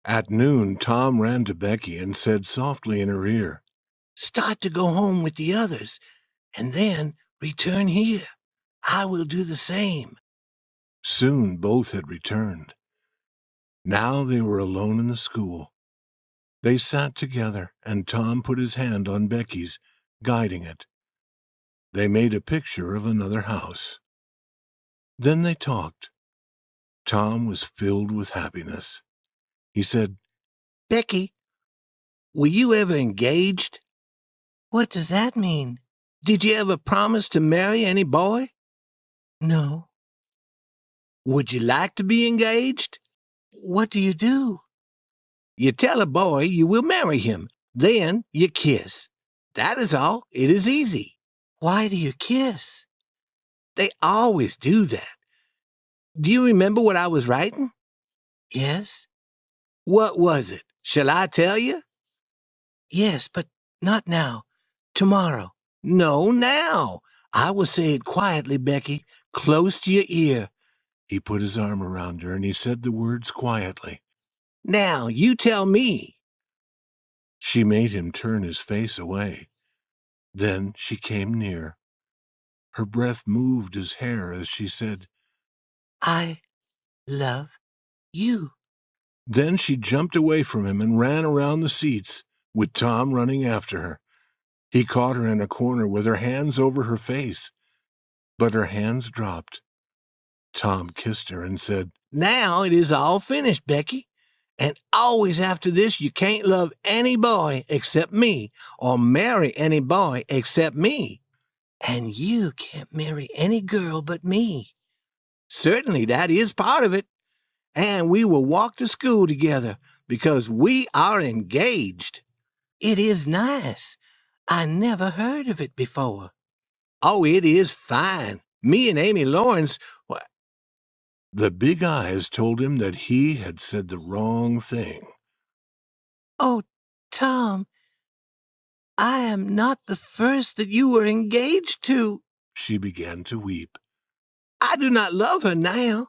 At noon, Tom ran to Becky and said softly in her ear, "Start to go home with the others, and then return here. I will do the same." Soon both had returned. Now they were alone in the school. They sat together, and Tom put his hand on Becky's, guiding it. They made a picture of another house. Then they talked. Tom was filled with happiness. He said, "Becky, were you ever engaged?" "What does that mean?" "Did you ever promise to marry any boy?" "No." "Would you like to be engaged?" "What do you do?" "You tell a boy you will marry him. Then you kiss. That is all. It is easy." "Why do you kiss?" "They always do that. Do you remember what I was writing?" "Yes." "What was it? Shall I tell you? Yes, but not now. Tomorrow. No, now. I will say it quietly, Becky, close to your ear. He put his arm around her and he said the words quietly. Now, you tell me. She made him turn his face away. Then she came near. Her breath moved his hair as she said, I love you. Then she jumped away from him and ran around the seats, with Tom running after her. He caught her in a corner with her hands over her face, but her hands dropped. Tom kissed her and said, Now it is all finished, Becky. And always after this you can't love any boy except me, or marry any boy except me. And you can't marry any girl but me. Certainly that is part of it. And we will walk to school together because we are engaged. It is nice. I never heard of it before. Oh, it is fine. Me and Amy Lawrence... The big eyes told him that he had said the wrong thing. Oh, Tom, I am not the first that you were engaged to. She began to weep. I do not love her now.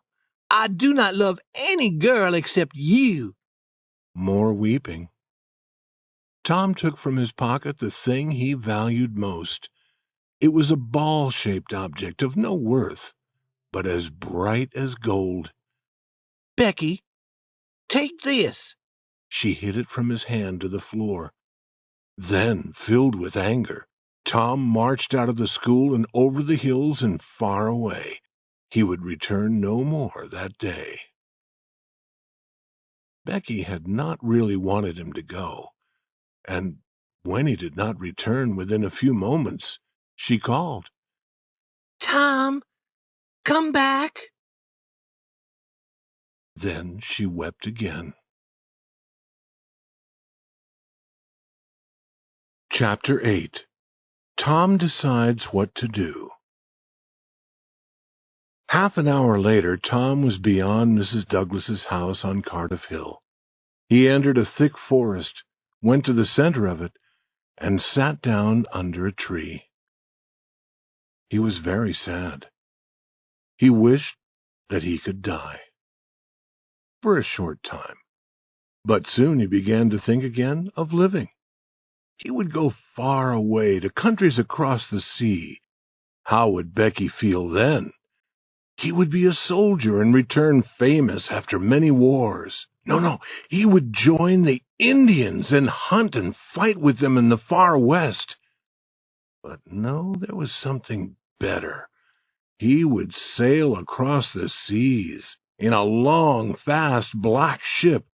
I do not love any girl except you. More weeping. Tom took from his pocket the thing he valued most. It was a ball-shaped object of no worth, but as bright as gold. Becky, take this. She hid it from his hand to the floor. Then, filled with anger, Tom marched out of the school and over the hills and far away. He would return no more that day. Becky had not really wanted him to go, and when he did not return within a few moments, she called, Tom, come back. Then she wept again. Chapter 8. Tom Decides What to Do. Half an hour later, Tom was beyond Mrs. Douglas's house on Cardiff Hill. He entered a thick forest, went to the center of it, and sat down under a tree. He was very sad. He wished that he could die. For a short time. But soon he began to think again of living. He would go far away to countries across the sea. How would Becky feel then? He would be a soldier and return famous after many wars. No, he would join the Indians and hunt and fight with them in the far west. But no, there was something better. He would sail across the seas in a long, fast, black ship.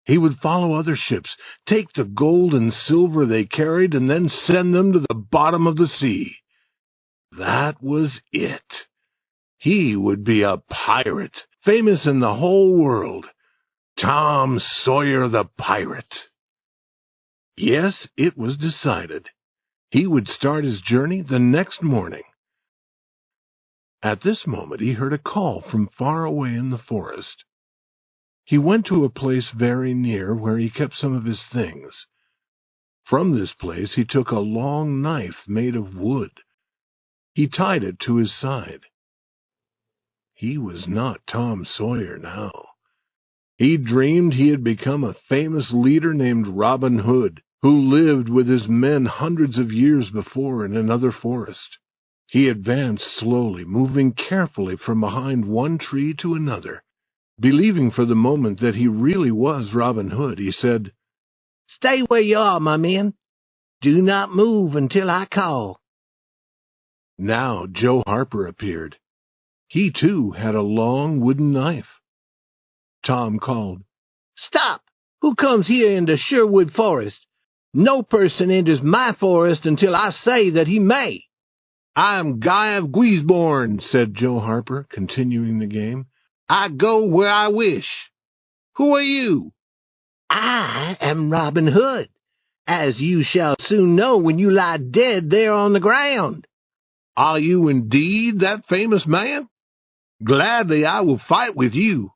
He would follow other ships, take the gold and silver they carried, and then send them to the bottom of the sea. That was it. He would be a pirate, famous in the whole world. Tom Sawyer the pirate. Yes, it was decided. He would start his journey the next morning. At this moment he heard a call from far away in the forest. He went to a place very near where he kept some of his things. From this place he took a long knife made of wood. He tied it to his side. He was not Tom Sawyer now. He dreamed he had become a famous leader named Robin Hood, who lived with his men hundreds of years before in another forest. He advanced slowly, moving carefully from behind one tree to another. Believing for the moment that he really was Robin Hood, he said, Stay where you are, my men. Do not move until I call. Now Joe Harper appeared. He, too, had a long wooden knife. Tom called, Stop! Who comes here into Sherwood Forest? No person enters my forest until I say that he may. I'm Guy of Guisborne, said Joe Harper, continuing the game. I go where I wish. Who are you? I am Robin Hood, as you shall soon know when you lie dead there on the ground. Are you indeed that famous man? Gladly I will fight with you.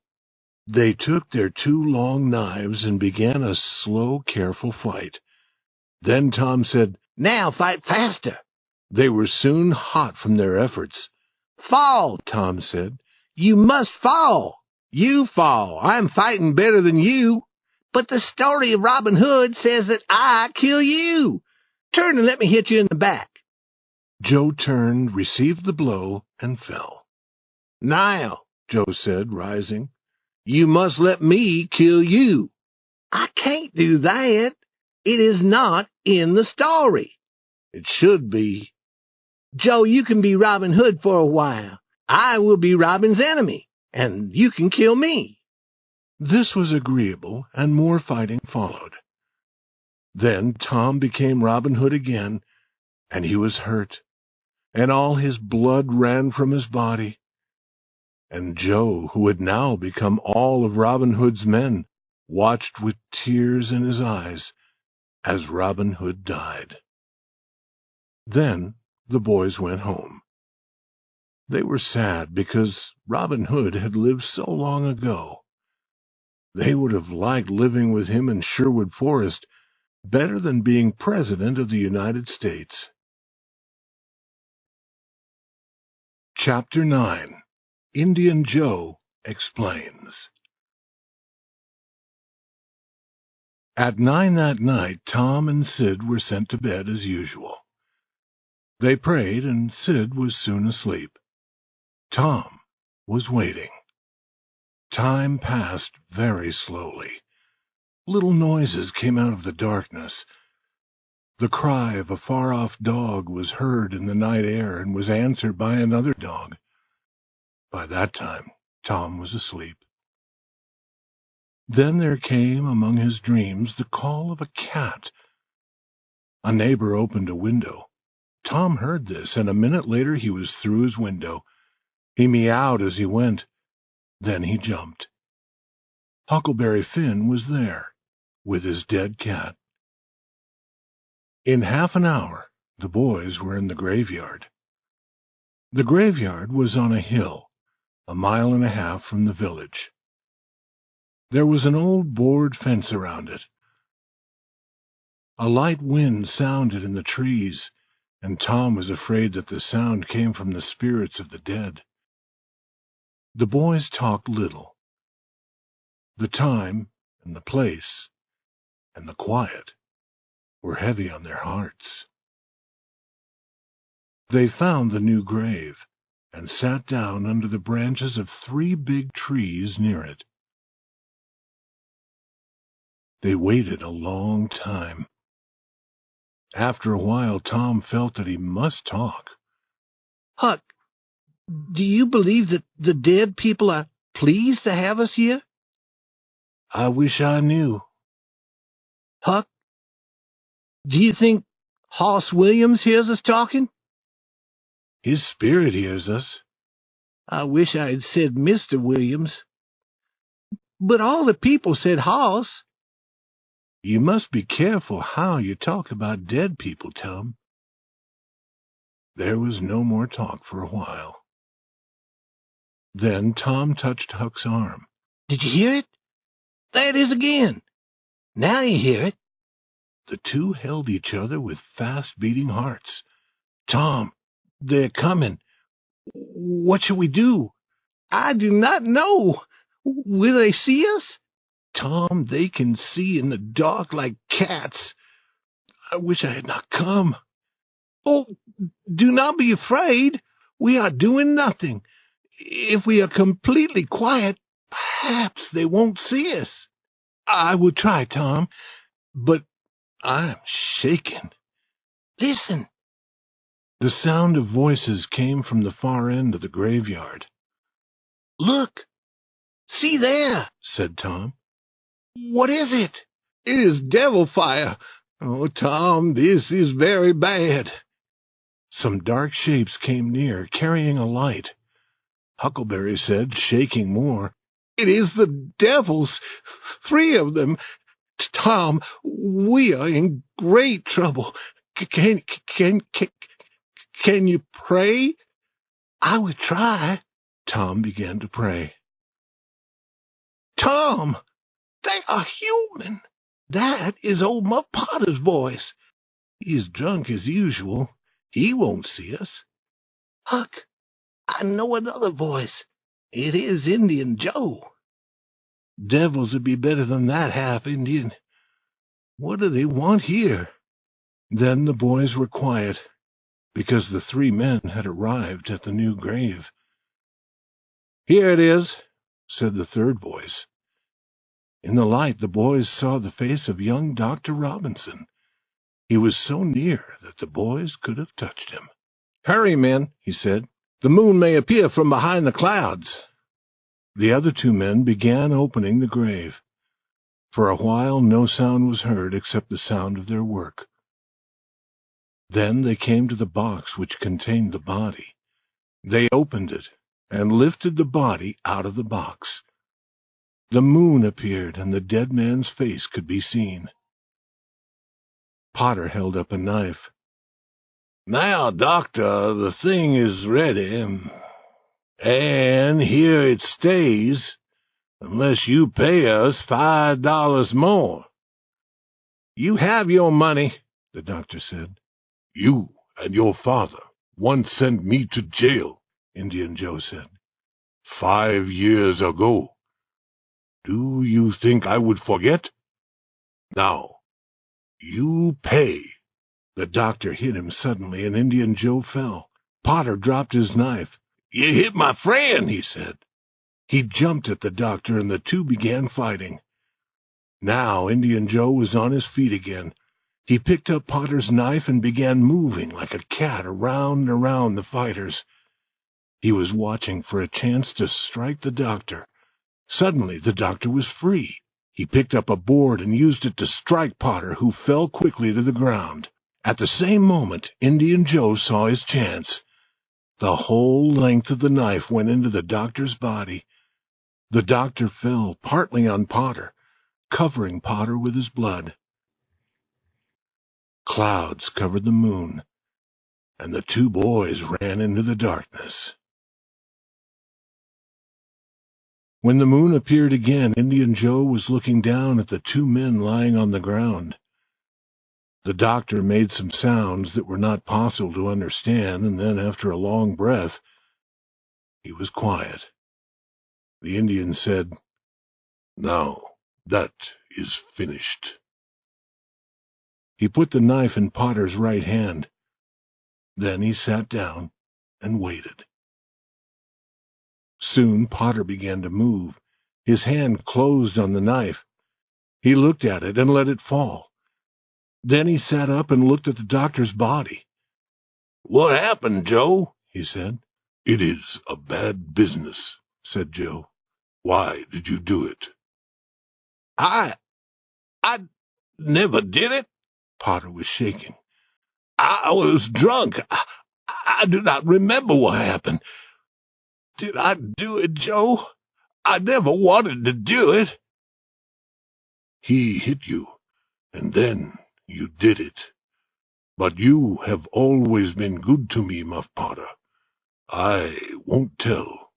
They took their two long knives and began a slow, careful fight. Then Tom said, "Now fight faster." They were soon hot from their efforts. "Fall," Tom said. "You must fall." "You fall. I'm fighting better than you." "But the story of Robin Hood says that I kill you. Turn and let me hit you in the back." Joe turned, received the blow, and fell. "Now," Joe said, rising, "you must let me kill you." "I can't do that. It is not in the story." "It should be." "Joe, you can be Robin Hood for a while. I will be Robin's enemy, and you can kill me." This was agreeable, and more fighting followed. Then Tom became Robin Hood again, and he was hurt, and all his blood ran from his body. And Joe, who had now become all of Robin Hood's men, watched with tears in his eyes as Robin Hood died. Then the boys went home. They were sad because Robin Hood had lived so long ago. They would have liked living with him in Sherwood Forest better than being President of the United States. Chapter 9. Indian Joe Explains. At 9 that night, Tom and Sid were sent to bed as usual. They prayed, and Sid was soon asleep. Tom was waiting. Time passed very slowly. Little noises came out of the darkness. The cry of a far-off dog was heard in the night air and was answered by another dog. By that time, Tom was asleep. Then there came among his dreams the call of a cat. A neighbor opened a window. Tom heard this, and a minute later he was through his window. He meowed as he went. Then he jumped. Huckleberry Finn was there, with his dead cat. In half an hour, the boys were in the graveyard. The graveyard was on a hill, 1.5 miles from the village. There was an old board fence around it. A light wind sounded in the trees, and Tom was afraid that the sound came from the spirits of the dead. The boys talked little. The time and the place and the quiet were heavy on their hearts. They found the new grave and sat down under the branches of 3 big trees near it. They waited a long time. After a while, Tom felt that he must talk. "Huck, do you believe that the dead people are pleased to have us here?" "I wish I knew." "Huck, do you think Hoss Williams hears us talking?" "His spirit hears us." "I wish I had said Mr. Williams. But all the people said Hoss." "You must be careful how you talk about dead people, Tom." There was no more talk for a while. Then Tom touched Huck's arm. "Did you hear it? There it is again. Now you hear it." The two held each other with fast-beating hearts. "Tom, they're coming. What shall we do?" "I do not know. Will they see us?" "Tom, they can see in the dark like cats. I wish I had not come." "Oh, do not be afraid. We are doing nothing. If we are completely quiet, perhaps they won't see us." "I will try, Tom, but I'm shaken." "Listen." The sound of voices came from the far end of the graveyard. "Look. See there," said Tom. "What is it?" "It is devil fire. Oh, Tom, this is very bad." Some dark shapes came near, carrying a light. Huckleberry said, shaking more, "It is the devils, 3 of them. Tom, we are in great trouble. Can you pray?" "I will try." Tom began to pray. Tom, they are human. That is old Muff Potter's voice. He's drunk as usual. He won't see us. Huck, I know another voice. It is Indian Joe. Devils would be better than that half-Indian. What do they want here? Then the boys were quiet, because the three men had arrived at the new grave. Here it is, said the third voice. In the light, the boys saw the face of young Dr. Robinson. He was so near that the boys could have touched him. Hurry, men, he said. The moon may appear from behind the clouds. The other two men began opening the grave. For a while no sound was heard except the sound of their work. Then they came to the box which contained the body. They opened it and lifted the body out of the box. The moon appeared, and the dead man's face could be seen. Potter held up a knife. Now, Doctor, the thing is ready, and here it stays, unless you pay us $5 more. You have your money, the doctor said. You and your father once sent me to jail, Indian Joe said. 5 years ago. Do you think I would forget? Now, you pay. The doctor hit him suddenly, and Indian Joe fell. Potter dropped his knife. You hit my friend, he said. He jumped at the doctor, and the two began fighting. Now Indian Joe was on his feet again. He picked up Potter's knife and began moving like a cat around and around the fighters. He was watching for a chance to strike the doctor. Suddenly the doctor was free. He picked up a board and used it to strike Potter, who fell quickly to the ground. At the same moment, Indian Joe saw his chance. The whole length of the knife went into the doctor's body. The doctor fell, partly on Potter, covering Potter with his blood. Clouds covered the moon, and the two boys ran into the darkness. When the moon appeared again, Indian Joe was looking down at the two men lying on the ground. The doctor made some sounds that were not possible to understand, and then, after a long breath, he was quiet. The Indian said, Now, that is finished. He put the knife in Potter's right hand. Then he sat down and waited. Soon Potter began to move. His hand closed on the knife. He looked at it and let it fall. Then he sat up and looked at the doctor's body. What happened, Joe? He said. It is a bad business, said Joe. Why did you do it? I never did it. Potter was shaking. I was drunk. I do not remember what happened. Did I do it, Joe? I never wanted to do it. He hit you, and then you did it. But you have always been good to me, Muff Potter. I won't tell.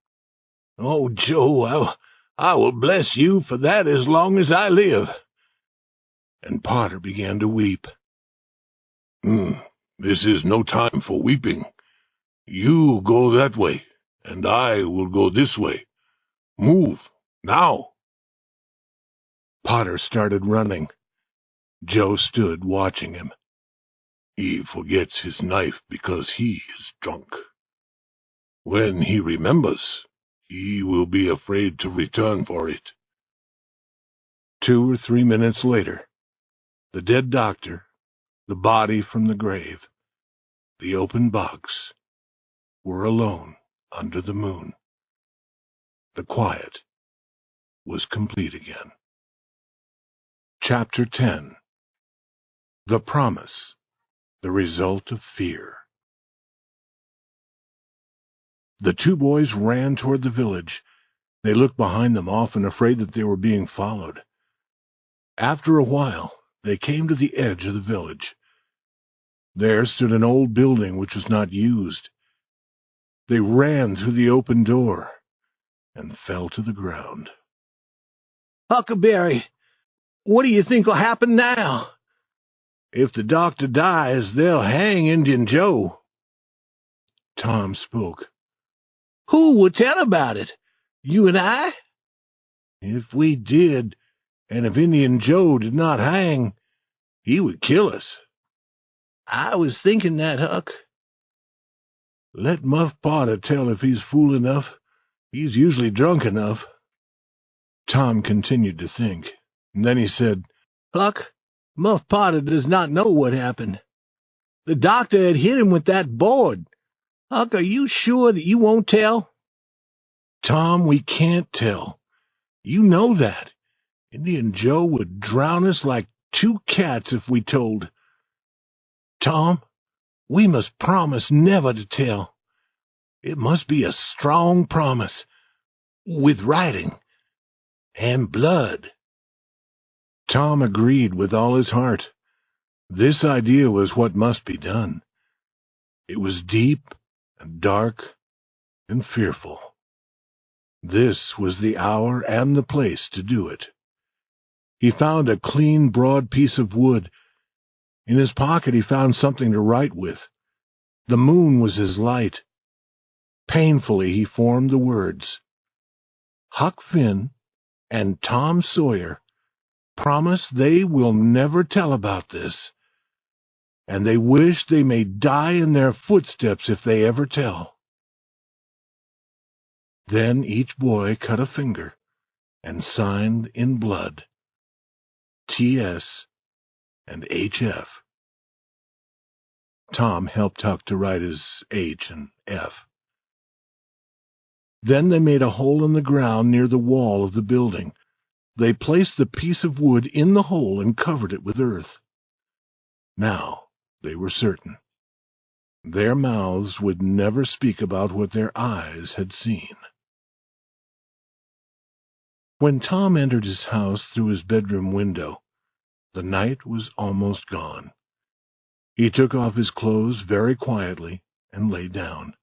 Oh, Joe, I will bless you for that as long as I live. And Potter began to weep. This is no time for weeping. You go that way, and I will go this way. Move, now. Potter started running. Joe stood watching him. He forgets his knife because he is drunk. When he remembers, he will be afraid to return for it. 2 or 3 minutes later, the dead doctor, the body from the grave, the open box, were alone under the moon. The quiet was complete again. Chapter 10. The Promise, the Result of Fear. The two boys ran toward the village. They looked behind them, often afraid that they were being followed. After a while, they came to the edge of the village. There stood an old building which was not used. They ran through the open door and fell to the ground. Huckleberry, what do you think will happen now? If the doctor dies, they'll hang Indian Joe. Tom spoke. Who would tell about it? You and I? If we did, and if Indian Joe did not hang, he would kill us. I was thinking that, Huck. Let Muff Potter tell if he's fool enough. He's usually drunk enough. Tom continued to think. And then he said, Huck, Muff Potter does not know what happened. The doctor had hit him with that board. Huck, are you sure that you won't tell? Tom, we can't tell. You know that. Indian Joe would drown us like 2 cats if we told. Tom, we must promise never to tell. It must be a strong promise, with writing and blood. Tom agreed with all his heart. This idea was what must be done. It was deep and dark and fearful. This was the hour and the place to do it. He found a clean, broad piece of wood. In his pocket he found something to write with. The moon was his light. Painfully he formed the words, Huck Finn and Tom Sawyer promise they will never tell about this, and they wish they may die in their footsteps if they ever tell. Then each boy cut a finger and signed in blood T.S. and H.F. Tom helped Huck to write his H and F. Then they made a hole in the ground near the wall of the building. They placed the piece of wood in the hole and covered it with earth. Now they were certain. Their mouths would never speak about what their eyes had seen. When Tom entered his house through his bedroom window, the night was almost gone. He took off his clothes very quietly and lay down.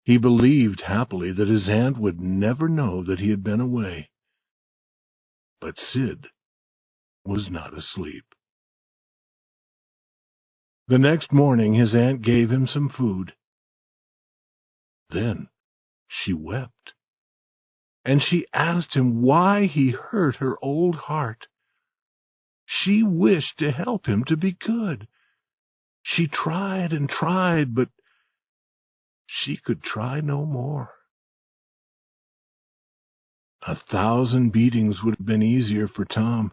He believed happily that his aunt would never know that he had been away. But Sid was not asleep. The next morning his aunt gave him some food. Then she wept, and she asked him why he hurt her old heart. She wished to help him to be good. She tried and tried, but she could try no more. 1,000 beatings would have been easier for Tom.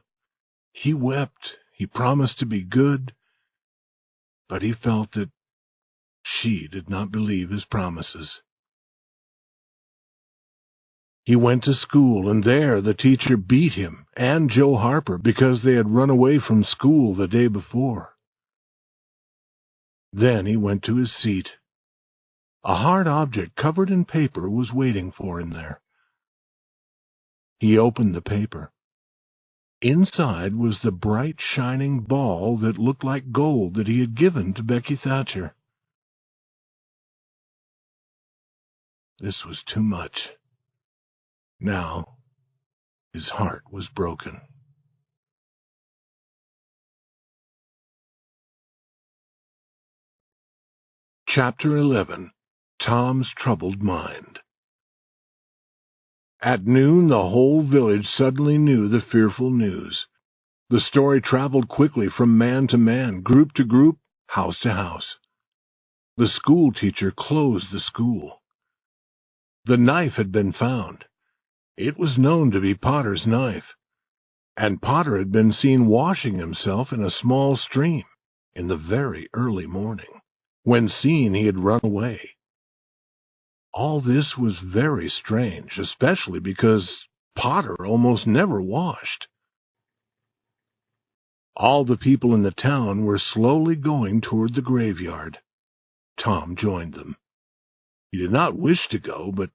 He wept, he promised to be good, but he felt that she did not believe his promises. He went to school, and there the teacher beat him and Joe Harper because they had run away from school the day before. Then he went to his seat. A hard object covered in paper was waiting for him there. He opened the paper. Inside was the bright, shining ball that looked like gold that he had given to Becky Thatcher. This was too much. Now his heart was broken. Chapter 11. Tom's Troubled Mind. At noon the whole village suddenly knew the fearful news. The story traveled quickly from man to man, group to group, house to house. The school teacher closed the school. The knife had been found. It was known to be Potter's knife, and Potter had been seen washing himself in a small stream in the very early morning. When seen, he had run away. All this was very strange, especially because Potter almost never washed. All the people in the town were slowly going toward the graveyard. Tom joined them. He did not wish to go, but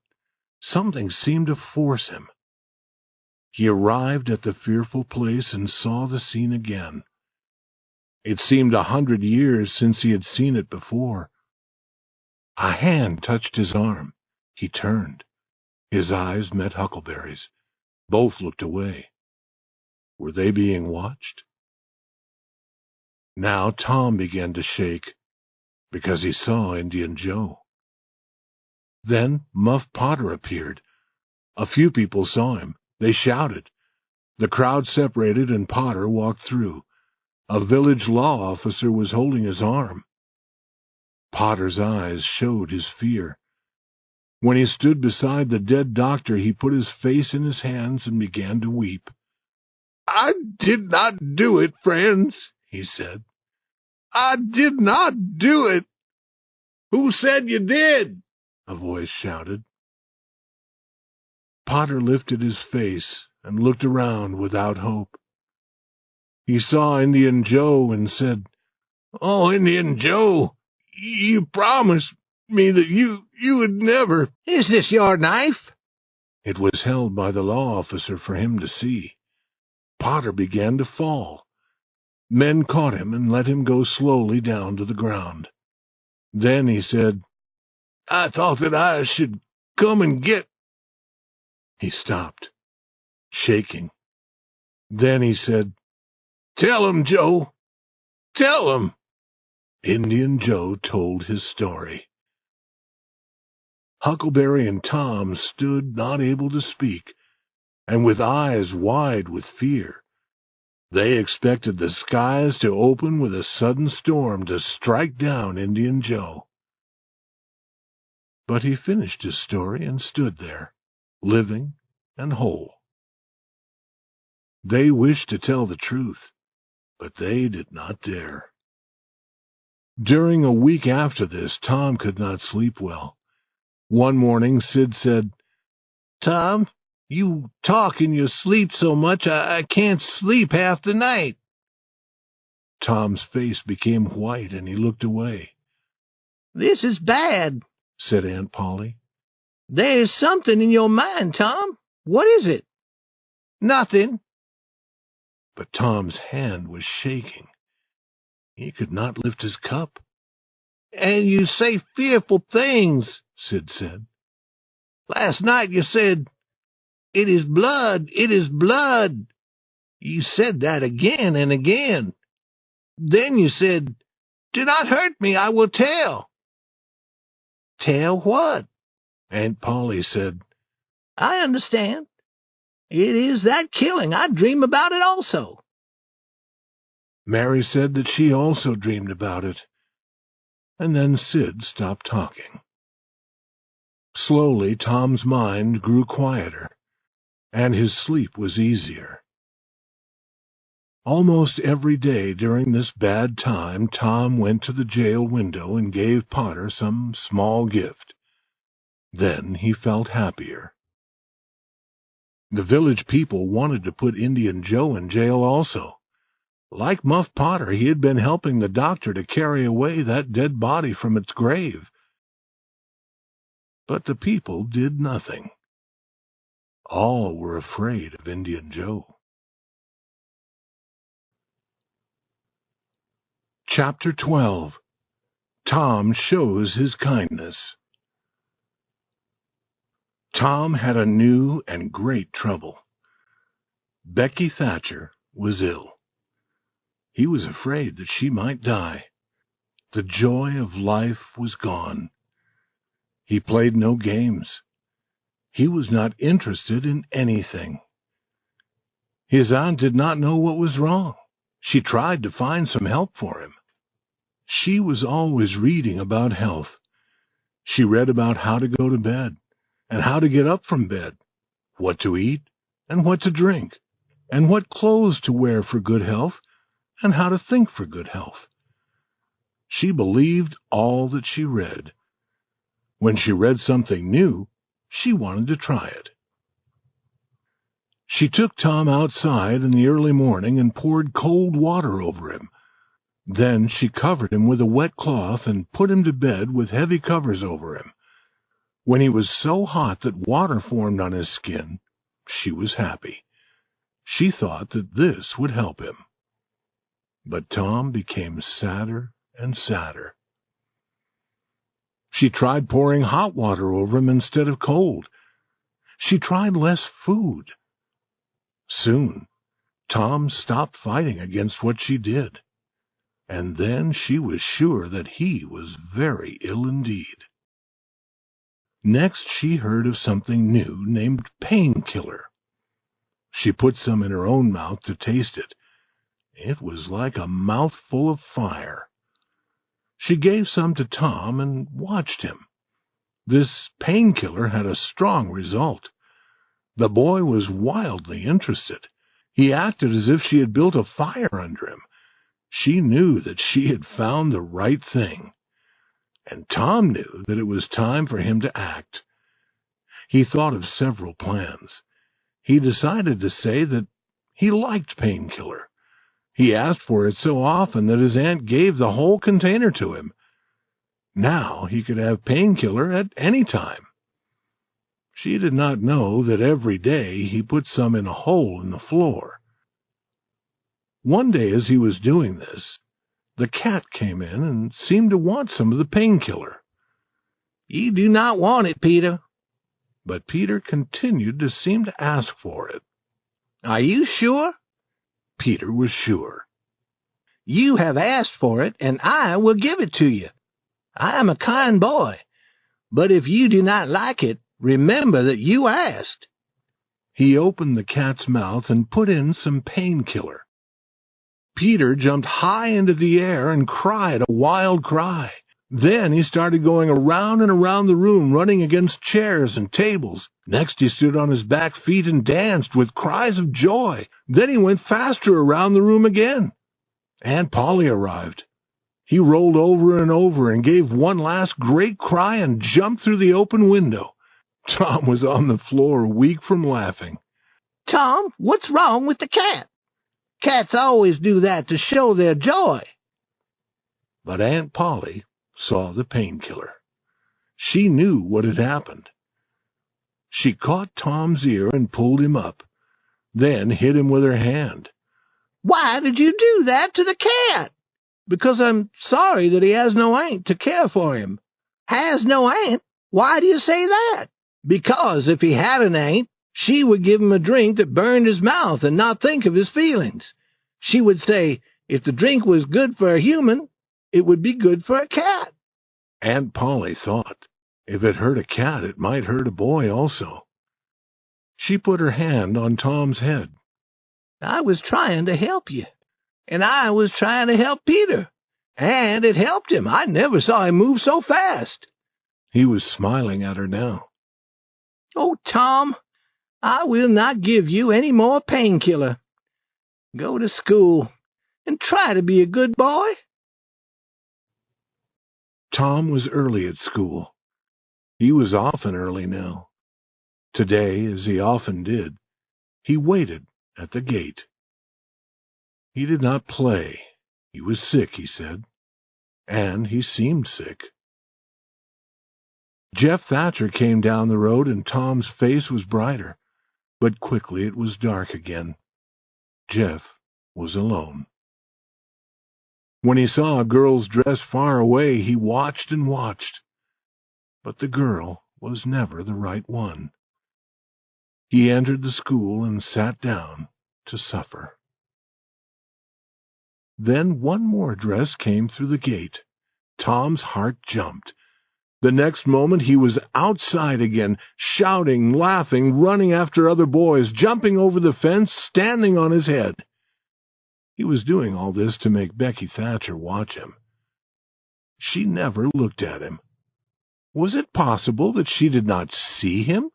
something seemed to force him. He arrived at the fearful place and saw the scene again. It seemed 100 years since he had seen it before. A hand touched his arm. He turned. His eyes met Huckleberry's. Both looked away. Were they being watched? Now Tom began to shake, because he saw Indian Joe. Then Muff Potter appeared. A few people saw him. They shouted. The crowd separated and Potter walked through. A village law officer was holding his arm. Potter's eyes showed his fear. When he stood beside the dead doctor, he put his face in his hands and began to weep. "I did not do it, friends," he said. "I did not do it." "Who said you did?" a voice shouted. Potter lifted his face and looked around without hope. He saw Indian Joe and said, "Oh, Indian Joe, you promised me that you would never—" "Is this your knife?" It was held by the law officer for him to see. Potter began to fall. Men caught him and let him go slowly down to the ground. Then he said, "I thought that I should come and get—" He stopped, shaking. Then he said, "Tell him, Joe. Tell him." Indian Joe told his story. Huckleberry and Tom stood not able to speak, and with eyes wide with fear. They expected the skies to open with a sudden storm to strike down Indian Joe. But he finished his story and stood there, living and whole. They wished to tell the truth, but they did not dare. During a week after this, Tom could not sleep well. One morning, Sid said, "Tom, you talk in your sleep so much I can't sleep half the night." Tom's face became white and he looked away. "This is bad," said Aunt Polly. "There's something in your mind, Tom. What is it?" "Nothing." But Tom's hand was shaking. He could not lift his cup. "And you say fearful things," Sid said. "Last night you said, 'It is blood, it is blood.' You said that again and again. Then you said, 'Do not hurt me, I will tell.'" "Tell what?" Aunt Polly said, "I understand. It is that killing. I dream about it also." Mary said that she also dreamed about it. And then Sid stopped talking. Slowly, Tom's mind grew quieter, and his sleep was easier. Almost every day during this bad time, Tom went to the jail window and gave Potter some small gift. Then he felt happier. The village people wanted to put Indian Joe in jail also. Like Muff Potter, he had been helping the doctor to carry away that dead body from its grave. But the people did nothing. All were afraid of Indian Joe. Chapter 12. Tom Shows His Kindness. Tom had a new and great trouble. Becky Thatcher was ill. He was afraid that she might die. The joy of life was gone. He played no games. He was not interested in anything. His aunt did not know what was wrong. She tried to find some help for him. She was always reading about health. She read about how to go to bed, and how to get up from bed, what to eat, and what to drink, and what clothes to wear for good health, and how to think for good health. She believed all that she read. When she read something new, she wanted to try it. She took Tom outside in the early morning and poured cold water over him. Then she covered him with a wet cloth and put him to bed with heavy covers over him. When he was so hot that water formed on his skin, she was happy. She thought that this would help him. But Tom became sadder and sadder. She tried pouring hot water over him instead of cold. She tried less food. Soon, Tom stopped fighting against what she did, and then she was sure that he was very ill indeed. Next she heard of something new named painkiller. She put some in her own mouth to taste it. It was like a mouthful of fire. She gave some to Tom and watched him. This painkiller had a strong result. The boy was wildly interested. He acted as if she had built a fire under him. She knew that she had found the right thing. And Tom knew that it was time for him to act. He thought of several plans. He decided to say that he liked painkiller. He asked for it so often that his aunt gave the whole container to him. Now he could have painkiller at any time. She did not know that every day he put some in a hole in the floor. One day as he was doing this, the cat came in and seemed to want some of the painkiller. "You do not want it, Peter." But Peter continued to seem to ask for it. "Are you sure?" Peter was sure. "You have asked for it, and I will give it to you. I am a kind boy. But if you do not like it, remember that you asked." He opened the cat's mouth and put in some painkiller. Peter jumped high into the air and cried a wild cry. Then he started going around and around the room, running against chairs and tables. Next he stood on his back feet and danced with cries of joy. Then he went faster around the room again. Aunt Polly arrived. He rolled over and over and gave one last great cry and jumped through the open window. Tom was on the floor, weak from laughing. "Tom, what's wrong with the cat? Cats always do that to show their joy." But Aunt Polly saw the painkiller. She knew what had happened. She caught Tom's ear and pulled him up, then hit him with her hand. "Why did you do that to the cat?" "Because I'm sorry that he has no aunt to care for him." "Has no aunt? Why do you say that?" "Because if he had an aunt, she would give him a drink that burned his mouth and not think of his feelings. She would say, if the drink was good for a human, it would be good for a cat." Aunt Polly thought, if it hurt a cat, it might hurt a boy also. She put her hand on Tom's head. "I was trying to help you, and I was trying to help Peter, and it helped him. I never saw him move so fast." He was smiling at her now. "Oh, Tom, I will not give you any more painkiller. Go to school and try to be a good boy." Tom was early at school. He was often early now. Today, as he often did, he waited at the gate. He did not play. He was sick, he said, and he seemed sick. Jeff Thatcher came down the road, and Tom's face was brighter, but quickly it was dark again. Jeff was alone. When he saw a girl's dress far away, he watched and watched. But the girl was never the right one. He entered the school and sat down to suffer. Then one more dress came through the gate. Tom's heart jumped. The next moment he was outside again, shouting, laughing, running after other boys, jumping over the fence, standing on his head. He was doing all this to make Becky Thatcher watch him. She never looked at him. Was it possible that she did not see him?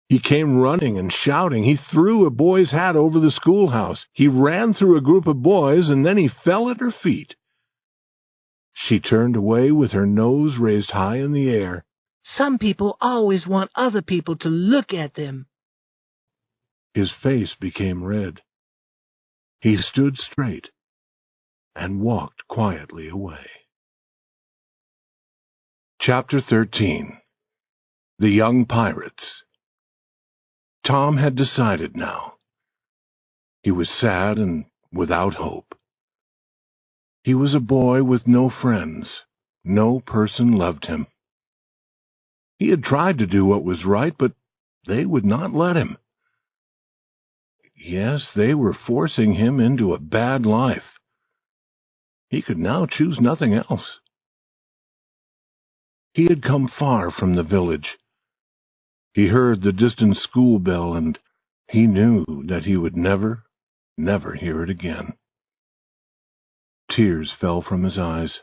He came running and shouting. He threw a boy's hat over the schoolhouse. He ran through a group of boys, and then he fell at her feet. She turned away with her nose raised high in the air. "Some people always want other people to look at them." His face became red. He stood straight and walked quietly away. Chapter 13. The Young Pirates. Tom had decided now. He was sad and without hope. He was a boy with no friends. No person loved him. He had tried to do what was right, but they would not let him. Yes, they were forcing him into a bad life. He could now choose nothing else. He had come far from the village. He heard the distant school bell, and he knew that he would never hear it again. Tears fell from his eyes.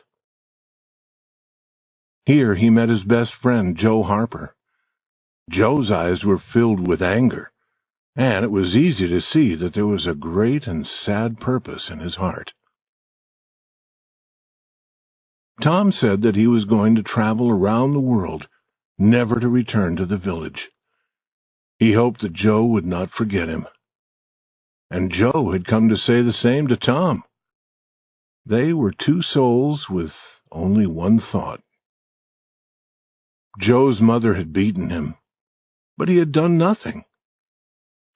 Here he met his best friend, Joe Harper. Joe's eyes were filled with anger, and it was easy to see that there was a great and sad purpose in his heart. Tom said that he was going to travel around the world, never to return to the village. He hoped that Joe would not forget him. And Joe had come to say the same to Tom. They were two souls with only one thought. Joe's mother had beaten him, but he had done nothing.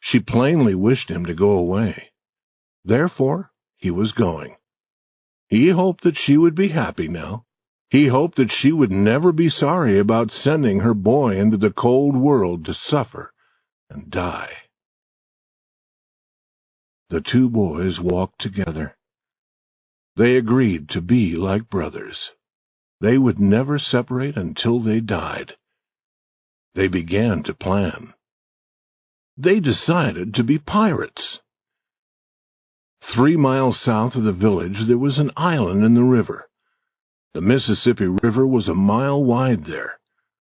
She plainly wished him to go away. Therefore, he was going. He hoped that she would be happy now. He hoped that she would never be sorry about sending her boy into the cold world to suffer and die. The two boys walked together. They agreed to be like brothers. They would never separate until they died. They began to plan. They decided to be pirates. 3 miles south of the village there was an island in the river. The Mississippi River was a mile wide there.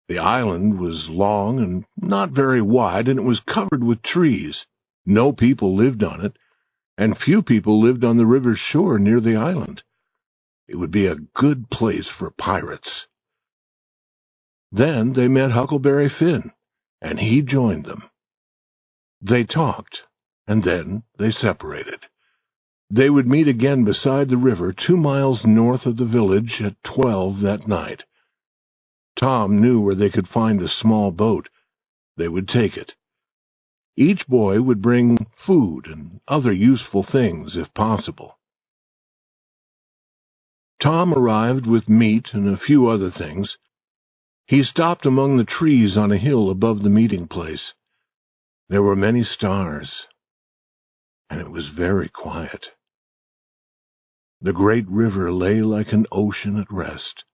The island was long and not very wide, and it was covered with trees. No people lived on it, and few people lived on the river's shore near the island. It would be a good place for pirates. Then they met Huckleberry Finn, and he joined them. They talked, and then they separated. They would meet again beside the river 2 miles north of the village at 12 that night. Tom knew where they could find a small boat. They would take it. Each boy would bring food and other useful things if possible. Tom arrived with meat and a few other things. He stopped among the trees on a hill above the meeting place. There were many stars, and it was very quiet. The great river lay like an ocean at rest.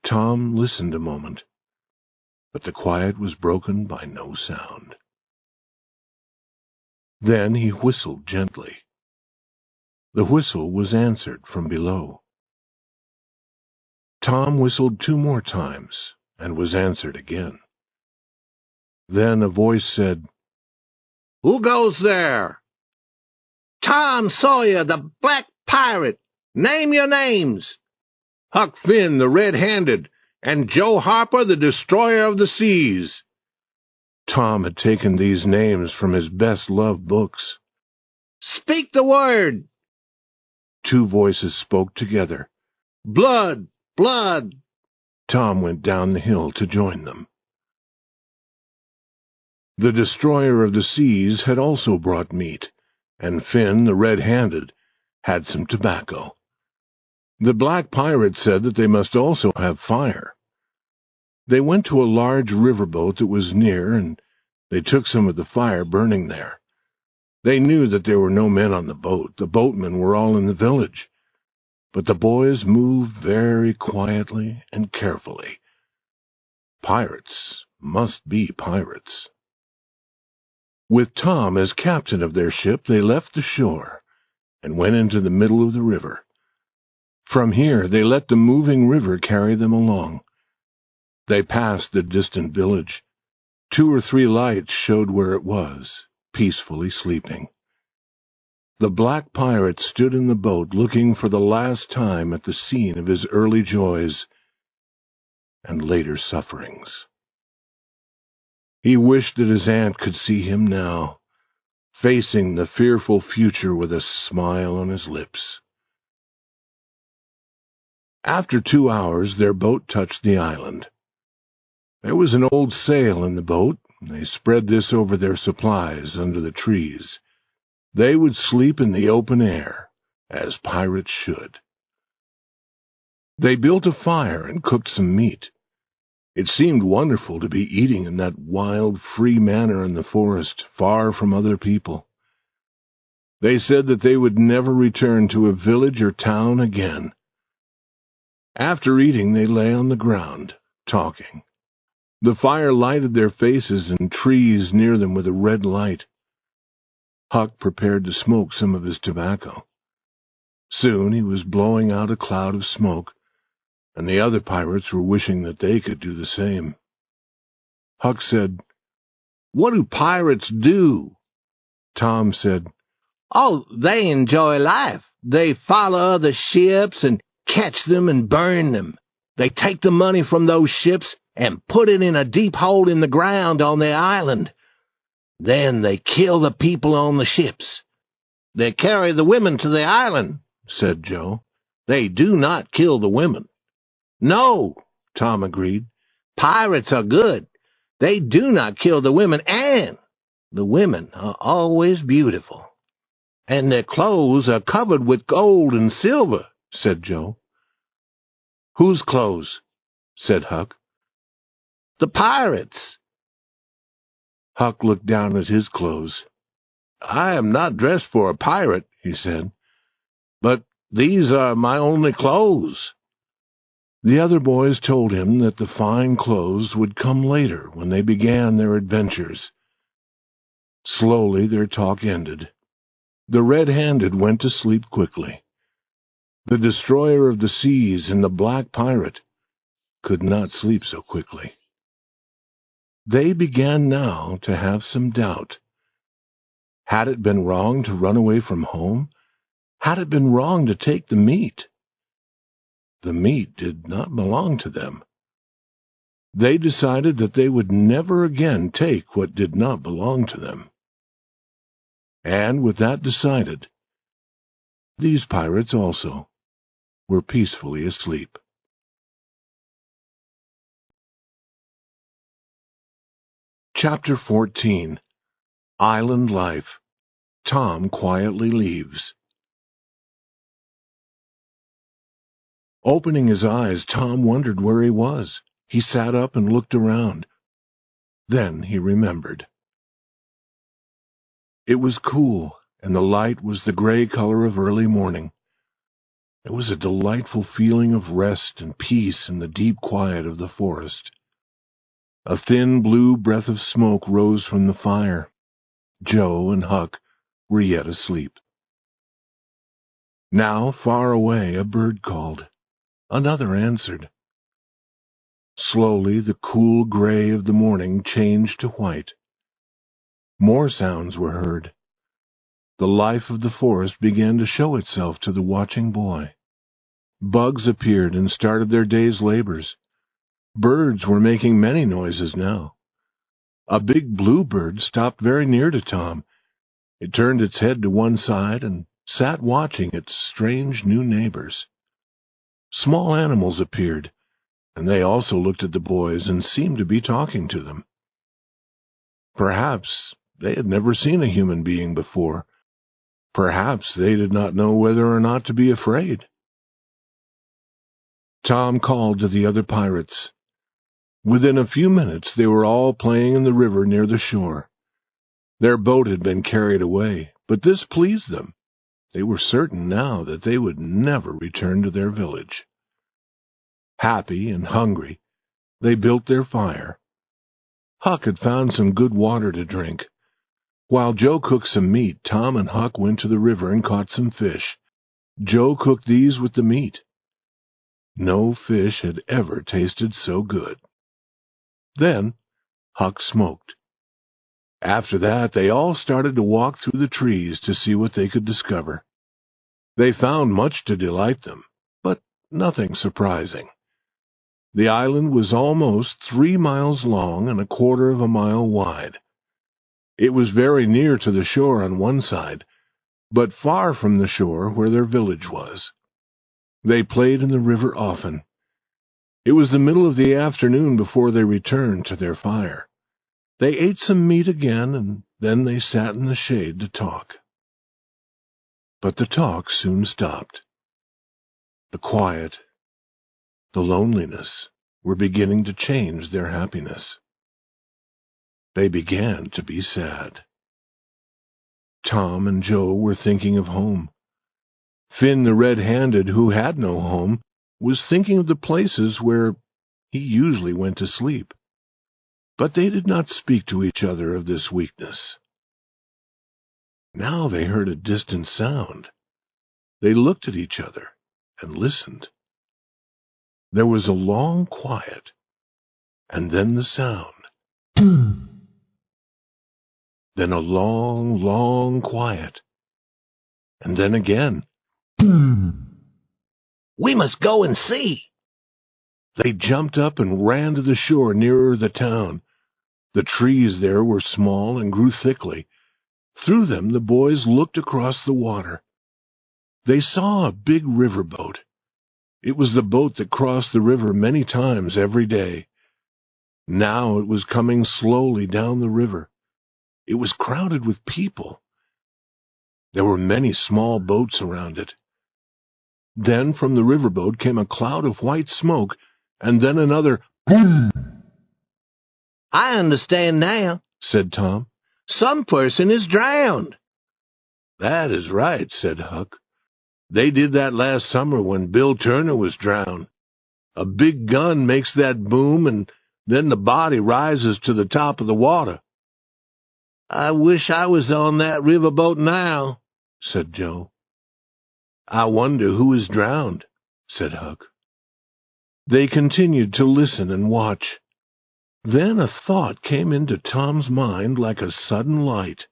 Tom listened a moment, but the quiet was broken by no sound. Then he whistled gently. The whistle was answered from below. Tom whistled 2 more times and was answered again. Then a voice said, "Who goes there?" "Tom Sawyer, the Black Pirate. Name your names." "Huck Finn, the Red-Handed, and Joe Harper, the Destroyer of the Seas." Tom had taken these names from his best-loved books. "Speak the word." 2 voices spoke together. "Blood! Blood!" Tom went down the hill to join them. The Destroyer of the Seas had also brought meat, and Finn, the Red-Handed, had some tobacco. The Black Pirate said that they must also have fire. They went to a large riverboat that was near, and they took some of the fire burning there. They knew that there were no men on the boat. The boatmen were all in the village. But the boys moved very quietly and carefully. Pirates must be pirates. With Tom as captain of their ship, they left the shore and went into the middle of the river. From here, they let the moving river carry them along. They passed the distant village. 2 or 3 lights showed where it was, peacefully sleeping. The Black Pirate stood in the boat, looking for the last time at the scene of his early joys and later sufferings. He wished that his aunt could see him now, facing the fearful future with a smile on his lips. After 2 hours, their boat touched the island. There was an old sail in the boat. They spread this over their supplies under the trees. They would sleep in the open air, as pirates should. They built a fire and cooked some meat. It seemed wonderful to be eating in that wild, free manner in the forest, far from other people. They said that they would never return to a village or town again. After eating, they lay on the ground, talking. The fire lighted their faces and trees near them with a red light. Huck prepared to smoke some of his tobacco. Soon he was blowing out a cloud of smoke, and the other pirates were wishing that they could do the same. Huck said, "What do pirates do?" Tom said, "Oh, they enjoy life. They follow other ships and catch them and burn them. They take the money from those ships and put it in a deep hole in the ground on their island. Then they kill the people on the ships. They carry the women to the island," said Joe. "They do not kill the women." "No," Tom agreed. "Pirates are good. They do not kill the women, and the women are always beautiful. And their clothes are covered with gold and silver," said Joe. "Whose clothes?" said Huck. "The pirates." Huck looked down at his clothes. "I am not dressed for a pirate," he said, "but these are my only clothes." The other boys told him that the fine clothes would come later when they began their adventures. Slowly their talk ended. The red-handed went to sleep quickly. The destroyer of the seas and the black pirate could not sleep so quickly. They began now to have some doubt. Had it been wrong to run away from home? Had it been wrong to take the meat? The meat did not belong to them. They decided that they would never again take what did not belong to them. And with that decided, these pirates also were peacefully asleep. Chapter 14. Island Life. Tom quietly leaves. Opening his eyes, Tom wondered where he was. He sat up and looked around. Then he remembered. It was cool, and the light was the gray color of early morning. There was a delightful feeling of rest and peace in the deep quiet of the forest. A thin blue breath of smoke rose from the fire. Joe and Huck were yet asleep. Now, far away, a bird called. Another answered. Slowly, the cool gray of the morning changed to white. More sounds were heard. The life of the forest began to show itself to the watching boy. Bugs appeared and started their day's labors. Birds were making many noises now. A big bluebird stopped very near to Tom. It turned its head to one side and sat watching its strange new neighbors. Small animals appeared, and they also looked at the boys and seemed to be talking to them. Perhaps they had never seen a human being before. Perhaps they did not know whether or not to be afraid. Tom called to the other pirates. Within a few minutes they were all playing in the river near the shore. Their boat had been carried away, but this pleased them. They were certain now that they would never return to their village. Happy and hungry, they built their fire. Huck had found some good water to drink. While Joe cooked some meat, Tom and Huck went to the river and caught some fish. Joe cooked these with the meat. No fish had ever tasted so good. Then Huck smoked. After that, they all started to walk through the trees to see what they could discover. They found much to delight them, but nothing surprising. The island was almost 3 miles long and 1/4 of a mile wide. It was very near to the shore on one side, but far from the shore where their village was. They played in the river often. It was the middle of the afternoon before they returned to their fire. They ate some meat again, and then they sat in the shade to talk. But the talk soon stopped. The quiet, the loneliness were beginning to change their happiness. They began to be sad. Tom and Joe were thinking of home. Finn the red-handed, who had no home, was thinking of the places where he usually went to sleep. But they did not speak to each other of this weakness. Now they heard a distant sound. They looked at each other and listened. There was a long quiet, and then the sound. Then a long, long quiet, and then again. We must go and see. They jumped up and ran to the shore nearer the town. The trees there were small and grew thickly. Through them the boys looked across the water. They saw a big riverboat. It was the boat that crossed the river many times every day. Now it was coming slowly down the river. It was crowded with people. There were many small boats around it. Then from the riverboat came a cloud of white smoke, and then another boom. I understand now, said Tom. Some person is drowned. That is right, said Huck. They did that last summer when Bill Turner was drowned. A big gun makes that boom, and then the body rises to the top of the water. I wish I was on that riverboat now, said Joe. I wonder who is drowned, said Huck. They continued to listen and watch. Then a thought came into Tom's mind like a sudden light.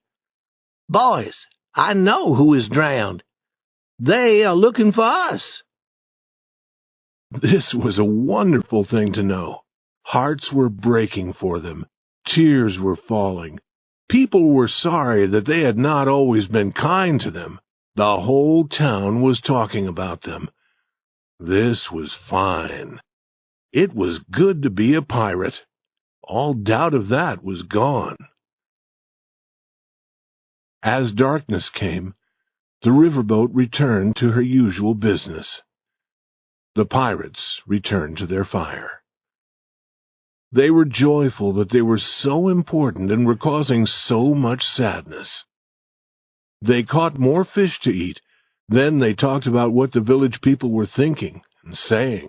Boys, I know who is drowned. They are looking for us. This was a wonderful thing to know. Hearts were breaking for them. Tears were falling. People were sorry that they had not always been kind to them. The whole town was talking about them. This was fine. It was good to be a pirate. All doubt of that was gone. As darkness came, the riverboat returned to her usual business. The pirates returned to their fire. They were joyful that they were so important and were causing so much sadness. They caught more fish to eat. Then they talked about what the village people were thinking and saying.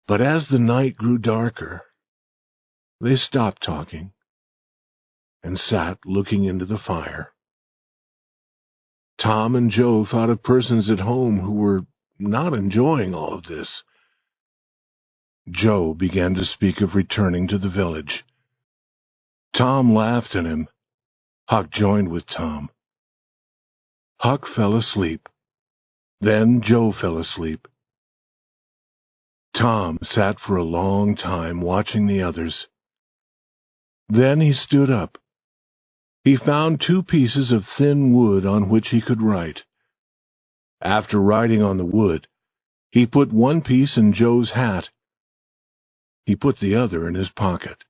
But as the night grew darker, they stopped talking and sat looking into the fire. Tom and Joe thought of persons at home who were not enjoying all of this. Joe began to speak of returning to the village. Tom laughed at him. Huck joined with Tom. Huck fell asleep. Then Joe fell asleep. Tom sat for a long time watching the others. Then he stood up. He found 2 pieces of thin wood on which he could write. After writing on the wood, he put one piece in Joe's hat. He put the other in his pocket.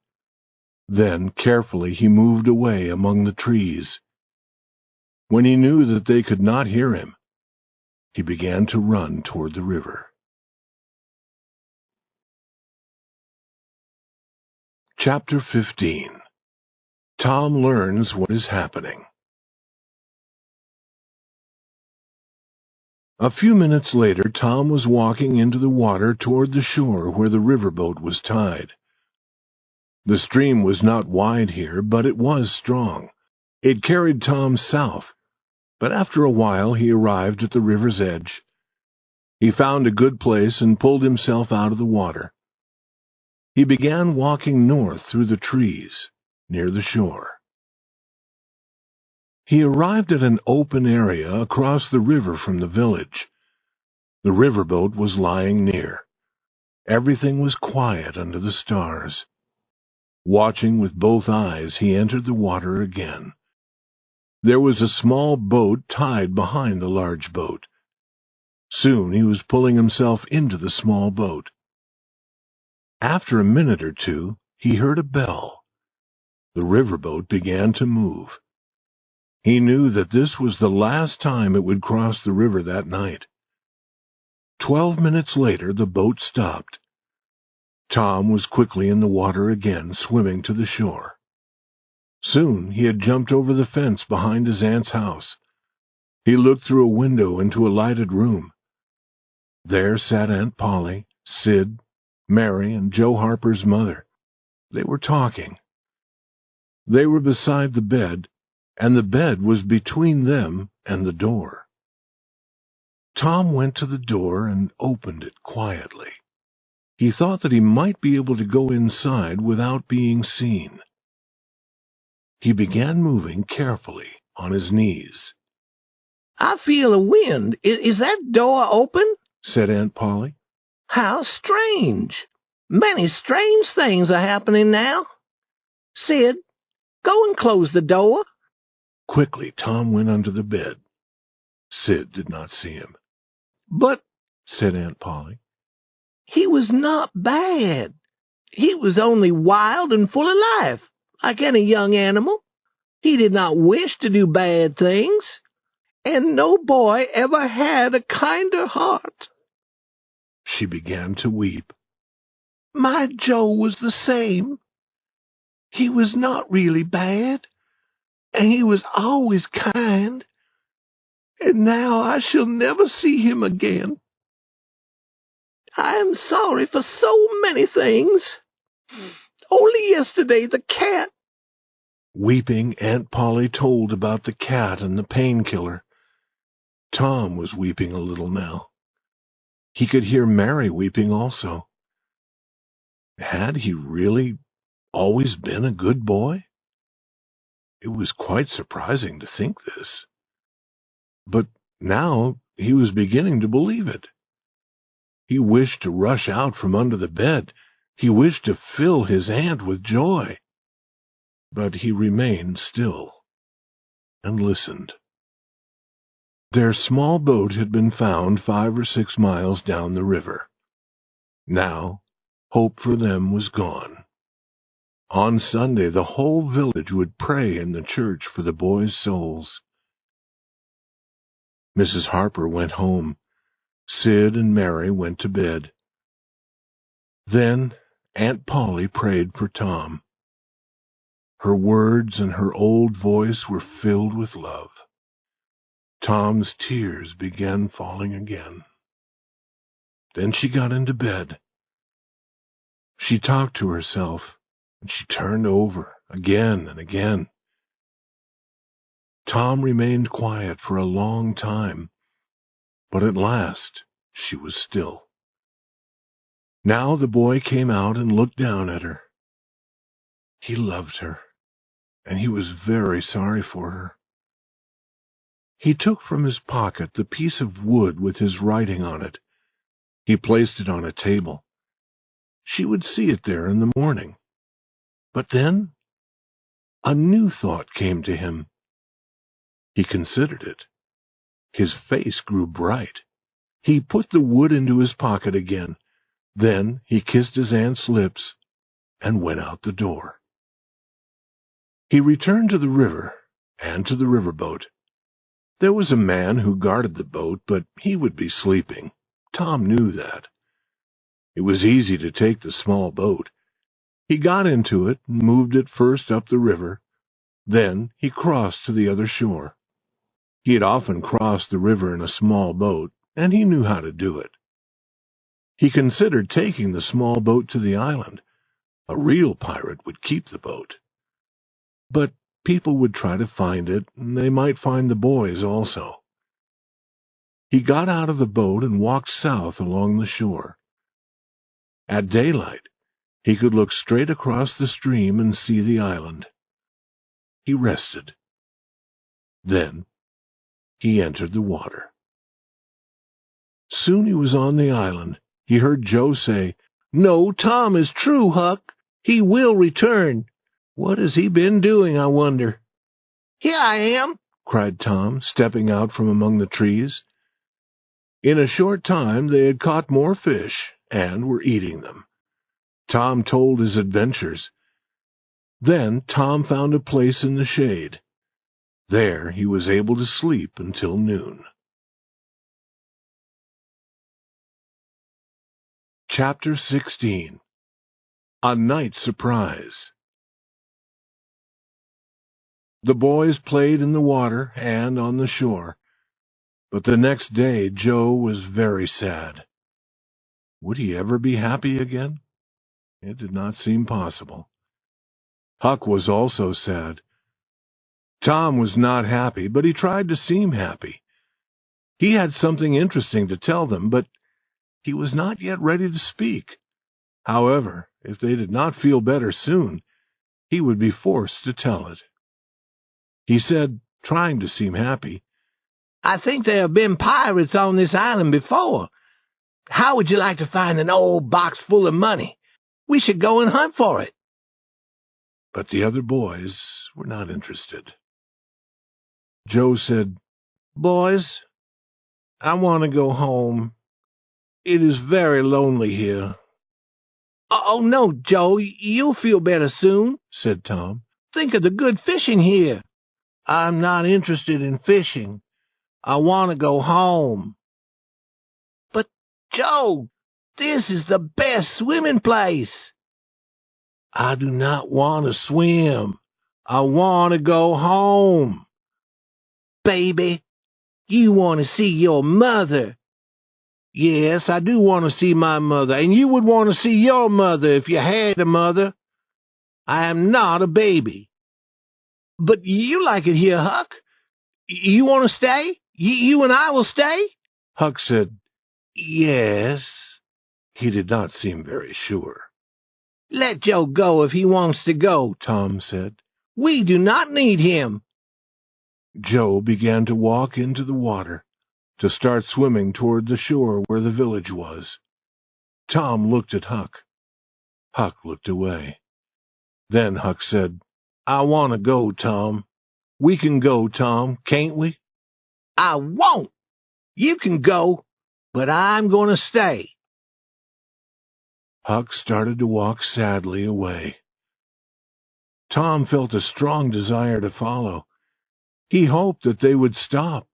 Then, carefully, he moved away among the trees. When he knew that they could not hear him, he began to run toward the river. Chapter 15. Tom learns what is happening. A few minutes later, Tom was walking into the water toward the shore where the riverboat was tied. The stream was not wide here, but it was strong. It carried Tom south, but after a while he arrived at the river's edge. He found a good place and pulled himself out of the water. He began walking north through the trees, near the shore. He arrived at an open area across the river from the village. The riverboat was lying near. Everything was quiet under the stars. Watching with both eyes, he entered the water again. There was a small boat tied behind the large boat. Soon he was pulling himself into the small boat. After a minute or two, he heard a bell. The riverboat began to move. He knew that this was the last time it would cross the river that night. 12 minutes later, the boat stopped. Tom was quickly in the water again, swimming to the shore. Soon he had jumped over the fence behind his aunt's house. He looked through a window into a lighted room. There sat Aunt Polly, Sid, Mary, and Joe Harper's mother. They were talking. They were beside the bed, and the bed was between them and the door. Tom went to the door and opened it quietly. He thought that he might be able to go inside without being seen. He began moving carefully on his knees. "I feel a wind. Is that door open?" said Aunt Polly. "How strange! Many strange things are happening now. Sid, go and close the door." Quickly, Tom went under the bed. Sid did not see him. "But," said Aunt Polly, "he was not bad. He was only wild and full of life, like any young animal. He did not wish to do bad things, and no boy ever had a kinder heart." She began to weep. "My Joe was the same. He was not really bad, and he was always kind, and now I shall never see him again. I am sorry for so many things. Only yesterday the cat—" Weeping, Aunt Polly told about the cat and the painkiller. Tom was weeping a little now. He could hear Mary weeping also. Had he really always been a good boy? It was quite surprising to think this. But now he was beginning to believe it. He wished to rush out from under the bed. He wished to fill his aunt with joy. But he remained still and listened. Their small boat had been found 5 or 6 miles down the river. Now, hope for them was gone. On Sunday, the whole village would pray in the church for the boys' souls. Mrs. Harper went home. Sid and Mary went to bed. Then Aunt Polly prayed for Tom. Her words and her old voice were filled with love. Tom's tears began falling again. Then she got into bed. She talked to herself, and she turned over again and again. Tom remained quiet for a long time, but at last she was still. Now the boy came out and looked down at her. He loved her, and he was very sorry for her. He took from his pocket the piece of wood with his writing on it. He placed it on a table. She would see it there in the morning. But then a new thought came to him. He considered it. His face grew bright. He put the wood into his pocket again. Then he kissed his aunt's lips and went out the door. He returned to the river and to the riverboat. There was a man who guarded the boat, but he would be sleeping. Tom knew that. It was easy to take the small boat. He got into it and moved it first up the river. Then he crossed to the other shore. He had often crossed the river in a small boat, and he knew how to do it. He considered taking the small boat to the island. A real pirate would keep the boat. But people would try to find it, and they might find the boys also. He got out of the boat and walked south along the shore. At daylight, he could look straight across the stream and see the island. He rested. Then he entered the water. Soon he was on the island. He heard Joe say, "No, Tom is true, Huck. He will return. What has he been doing, I wonder?" "Here I am," cried Tom, stepping out from among the trees. In a short time they had caught more fish and were eating them. Tom told his adventures. Then Tom found a place in the shade. There he was able to sleep until noon. Chapter 16. A Night Surprise. The boys played in the water and on the shore, but the next day Joe was very sad. Would he ever be happy again? It did not seem possible. Huck was also sad. Tom was not happy, but he tried to seem happy. He had something interesting to tell them, but he was not yet ready to speak. However, if they did not feel better soon, he would be forced to tell it. He said, trying to seem happy, "I think there have been pirates on this island before. How would you like to find an old box full of money? We should go and hunt for it." But the other boys were not interested. Joe said, "Boys, I want to go home. It is very lonely here." "Oh, no, Joe, you'll feel better soon," said Tom. "Think of the good fishing here." "I'm not interested in fishing. I want to go home." "But, Joe, this is the best swimming place." "I do not want to swim. I want to go home." "Baby, you want to see your mother." "Yes, I do want to see my mother, and you would want to see your mother if you had a mother. I am not a baby." "But you like it here, Huck. You want to stay? You and I will stay?" Huck said, "Yes." He did not seem very sure. "Let Joe go if he wants to go," Tom said. "We do not need him." Joe began to walk into the water, to start swimming toward the shore where the village was. Tom looked at Huck. Huck looked away. Then Huck said, "I want to go, Tom. We can go, Tom, can't we?" "I won't. You can go, but I'm going to stay." Huck started to walk sadly away. Tom felt a strong desire to follow. He hoped that they would stop,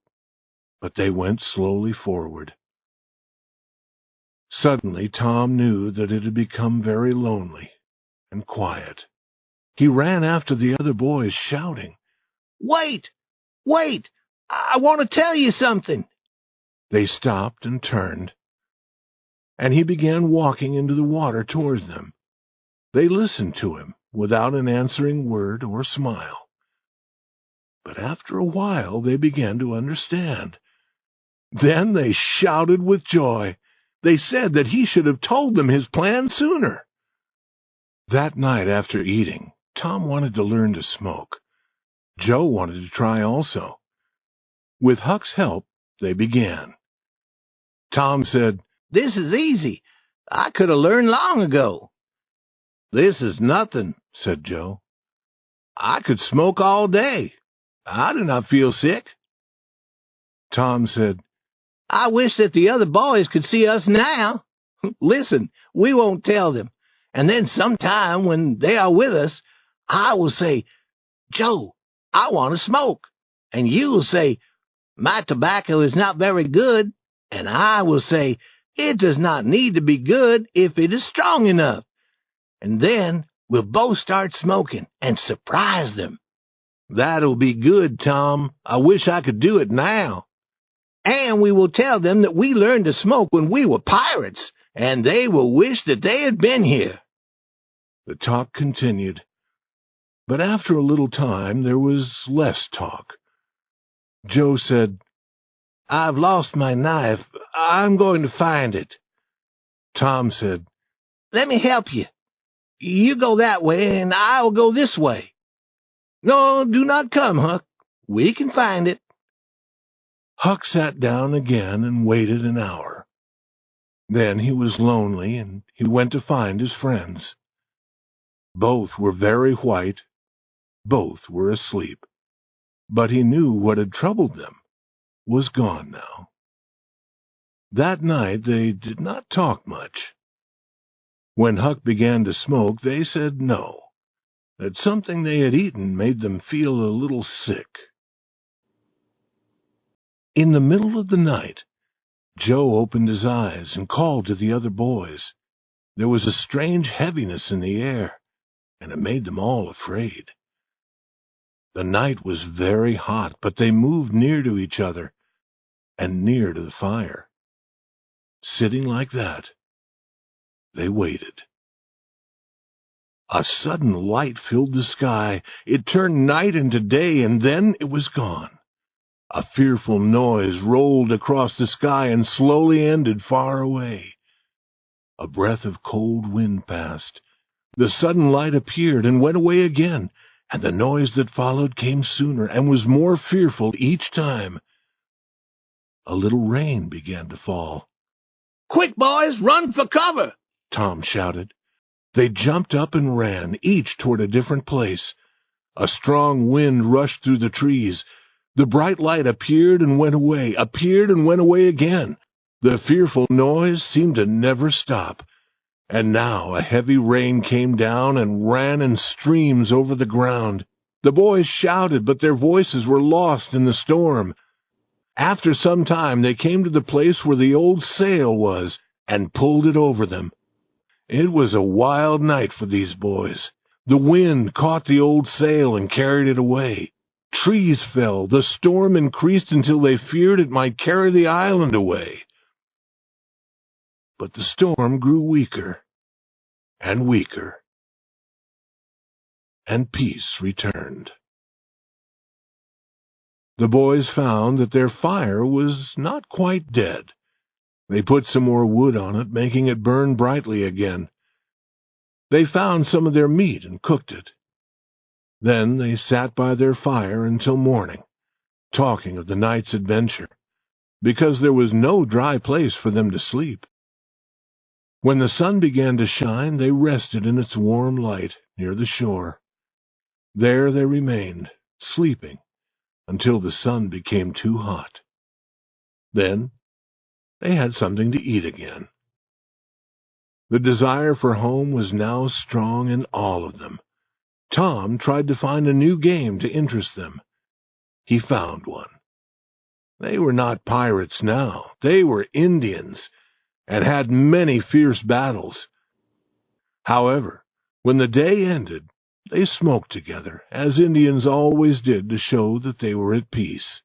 but they went slowly forward. Suddenly Tom knew that it had become very lonely and quiet. He ran after the other boys, shouting, "Wait! Wait! I want to tell you something." They stopped and turned, and he began walking into the water towards them. They listened to him without an answering word or smile. But after a while they began to understand. Then they shouted with joy. They said that he should have told them his plan sooner. That night after eating, Tom wanted to learn to smoke. Joe wanted to try also. With Huck's help, they began. Tom said, "This is easy. I could have learned long ago." "This is nothing," said Joe. "I could smoke all day. I do not feel sick." Tom said, "I wish that the other boys could see us now. Listen, we won't tell them. And then sometime when they are with us, I will say, 'Joe, I want to smoke.' And you will say, 'My tobacco is not very good.' And I will say, 'It does not need to be good if it is strong enough.' And then we'll both start smoking and surprise them." "That'll be good, Tom. I wish I could do it now." "And we will tell them that we learned to smoke when we were pirates, and they will wish that they had been here." The talk continued, but after a little time there was less talk. Joe said, "I've lost my knife. I'm going to find it." Tom said, "Let me help you. You go that way, and I will go this way." "No, do not come, Huck. We can find it." Huck sat down again and waited an hour. Then he was lonely, and he went to find his friends. Both were very white. Both were asleep. But he knew what had troubled them was gone now. That night they did not talk much. When Huck began to smoke, they said no, that something they had eaten made them feel a little sick. In the middle of the night, Joe opened his eyes and called to the other boys. There was a strange heaviness in the air, and it made them all afraid. The night was very hot, but they moved near to each other and near to the fire. Sitting like that, they waited. A sudden light filled the sky. It turned night into day, and then it was gone. A fearful noise rolled across the sky and slowly ended far away. A breath of cold wind passed. The sudden light appeared and went away again, and the noise that followed came sooner and was more fearful each time. A little rain began to fall. "Quick, boys, run for cover!" Tom shouted. They jumped up and ran, each toward a different place. A strong wind rushed through the trees. The bright light appeared and went away, appeared and went away again. The fearful noise seemed to never stop. And now a heavy rain came down and ran in streams over the ground. The boys shouted, but their voices were lost in the storm. After some time they came to the place where the old sail was, and pulled it over them. It was a wild night for these boys. The wind caught the old sail and carried it away. Trees fell. The storm increased until they feared it might carry the island away. But the storm grew weaker and weaker, and peace returned. The boys found that their fire was not quite dead. They put some more wood on it, making it burn brightly again. They found some of their meat and cooked it. Then they sat by their fire until morning, talking of the night's adventure, because there was no dry place for them to sleep. When the sun began to shine, they rested in its warm light near the shore. There they remained, sleeping, until the sun became too hot. Then they had something to eat again. The desire for home was now strong in all of them. Tom tried to find a new game to interest them. He found one. They were not pirates now. They were Indians, and had many fierce battles. However, when the day ended, they smoked together, as Indians always did to show that they were at peace.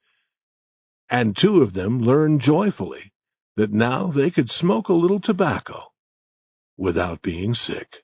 And two of them learned joyfully that now they could smoke a little tobacco without being sick.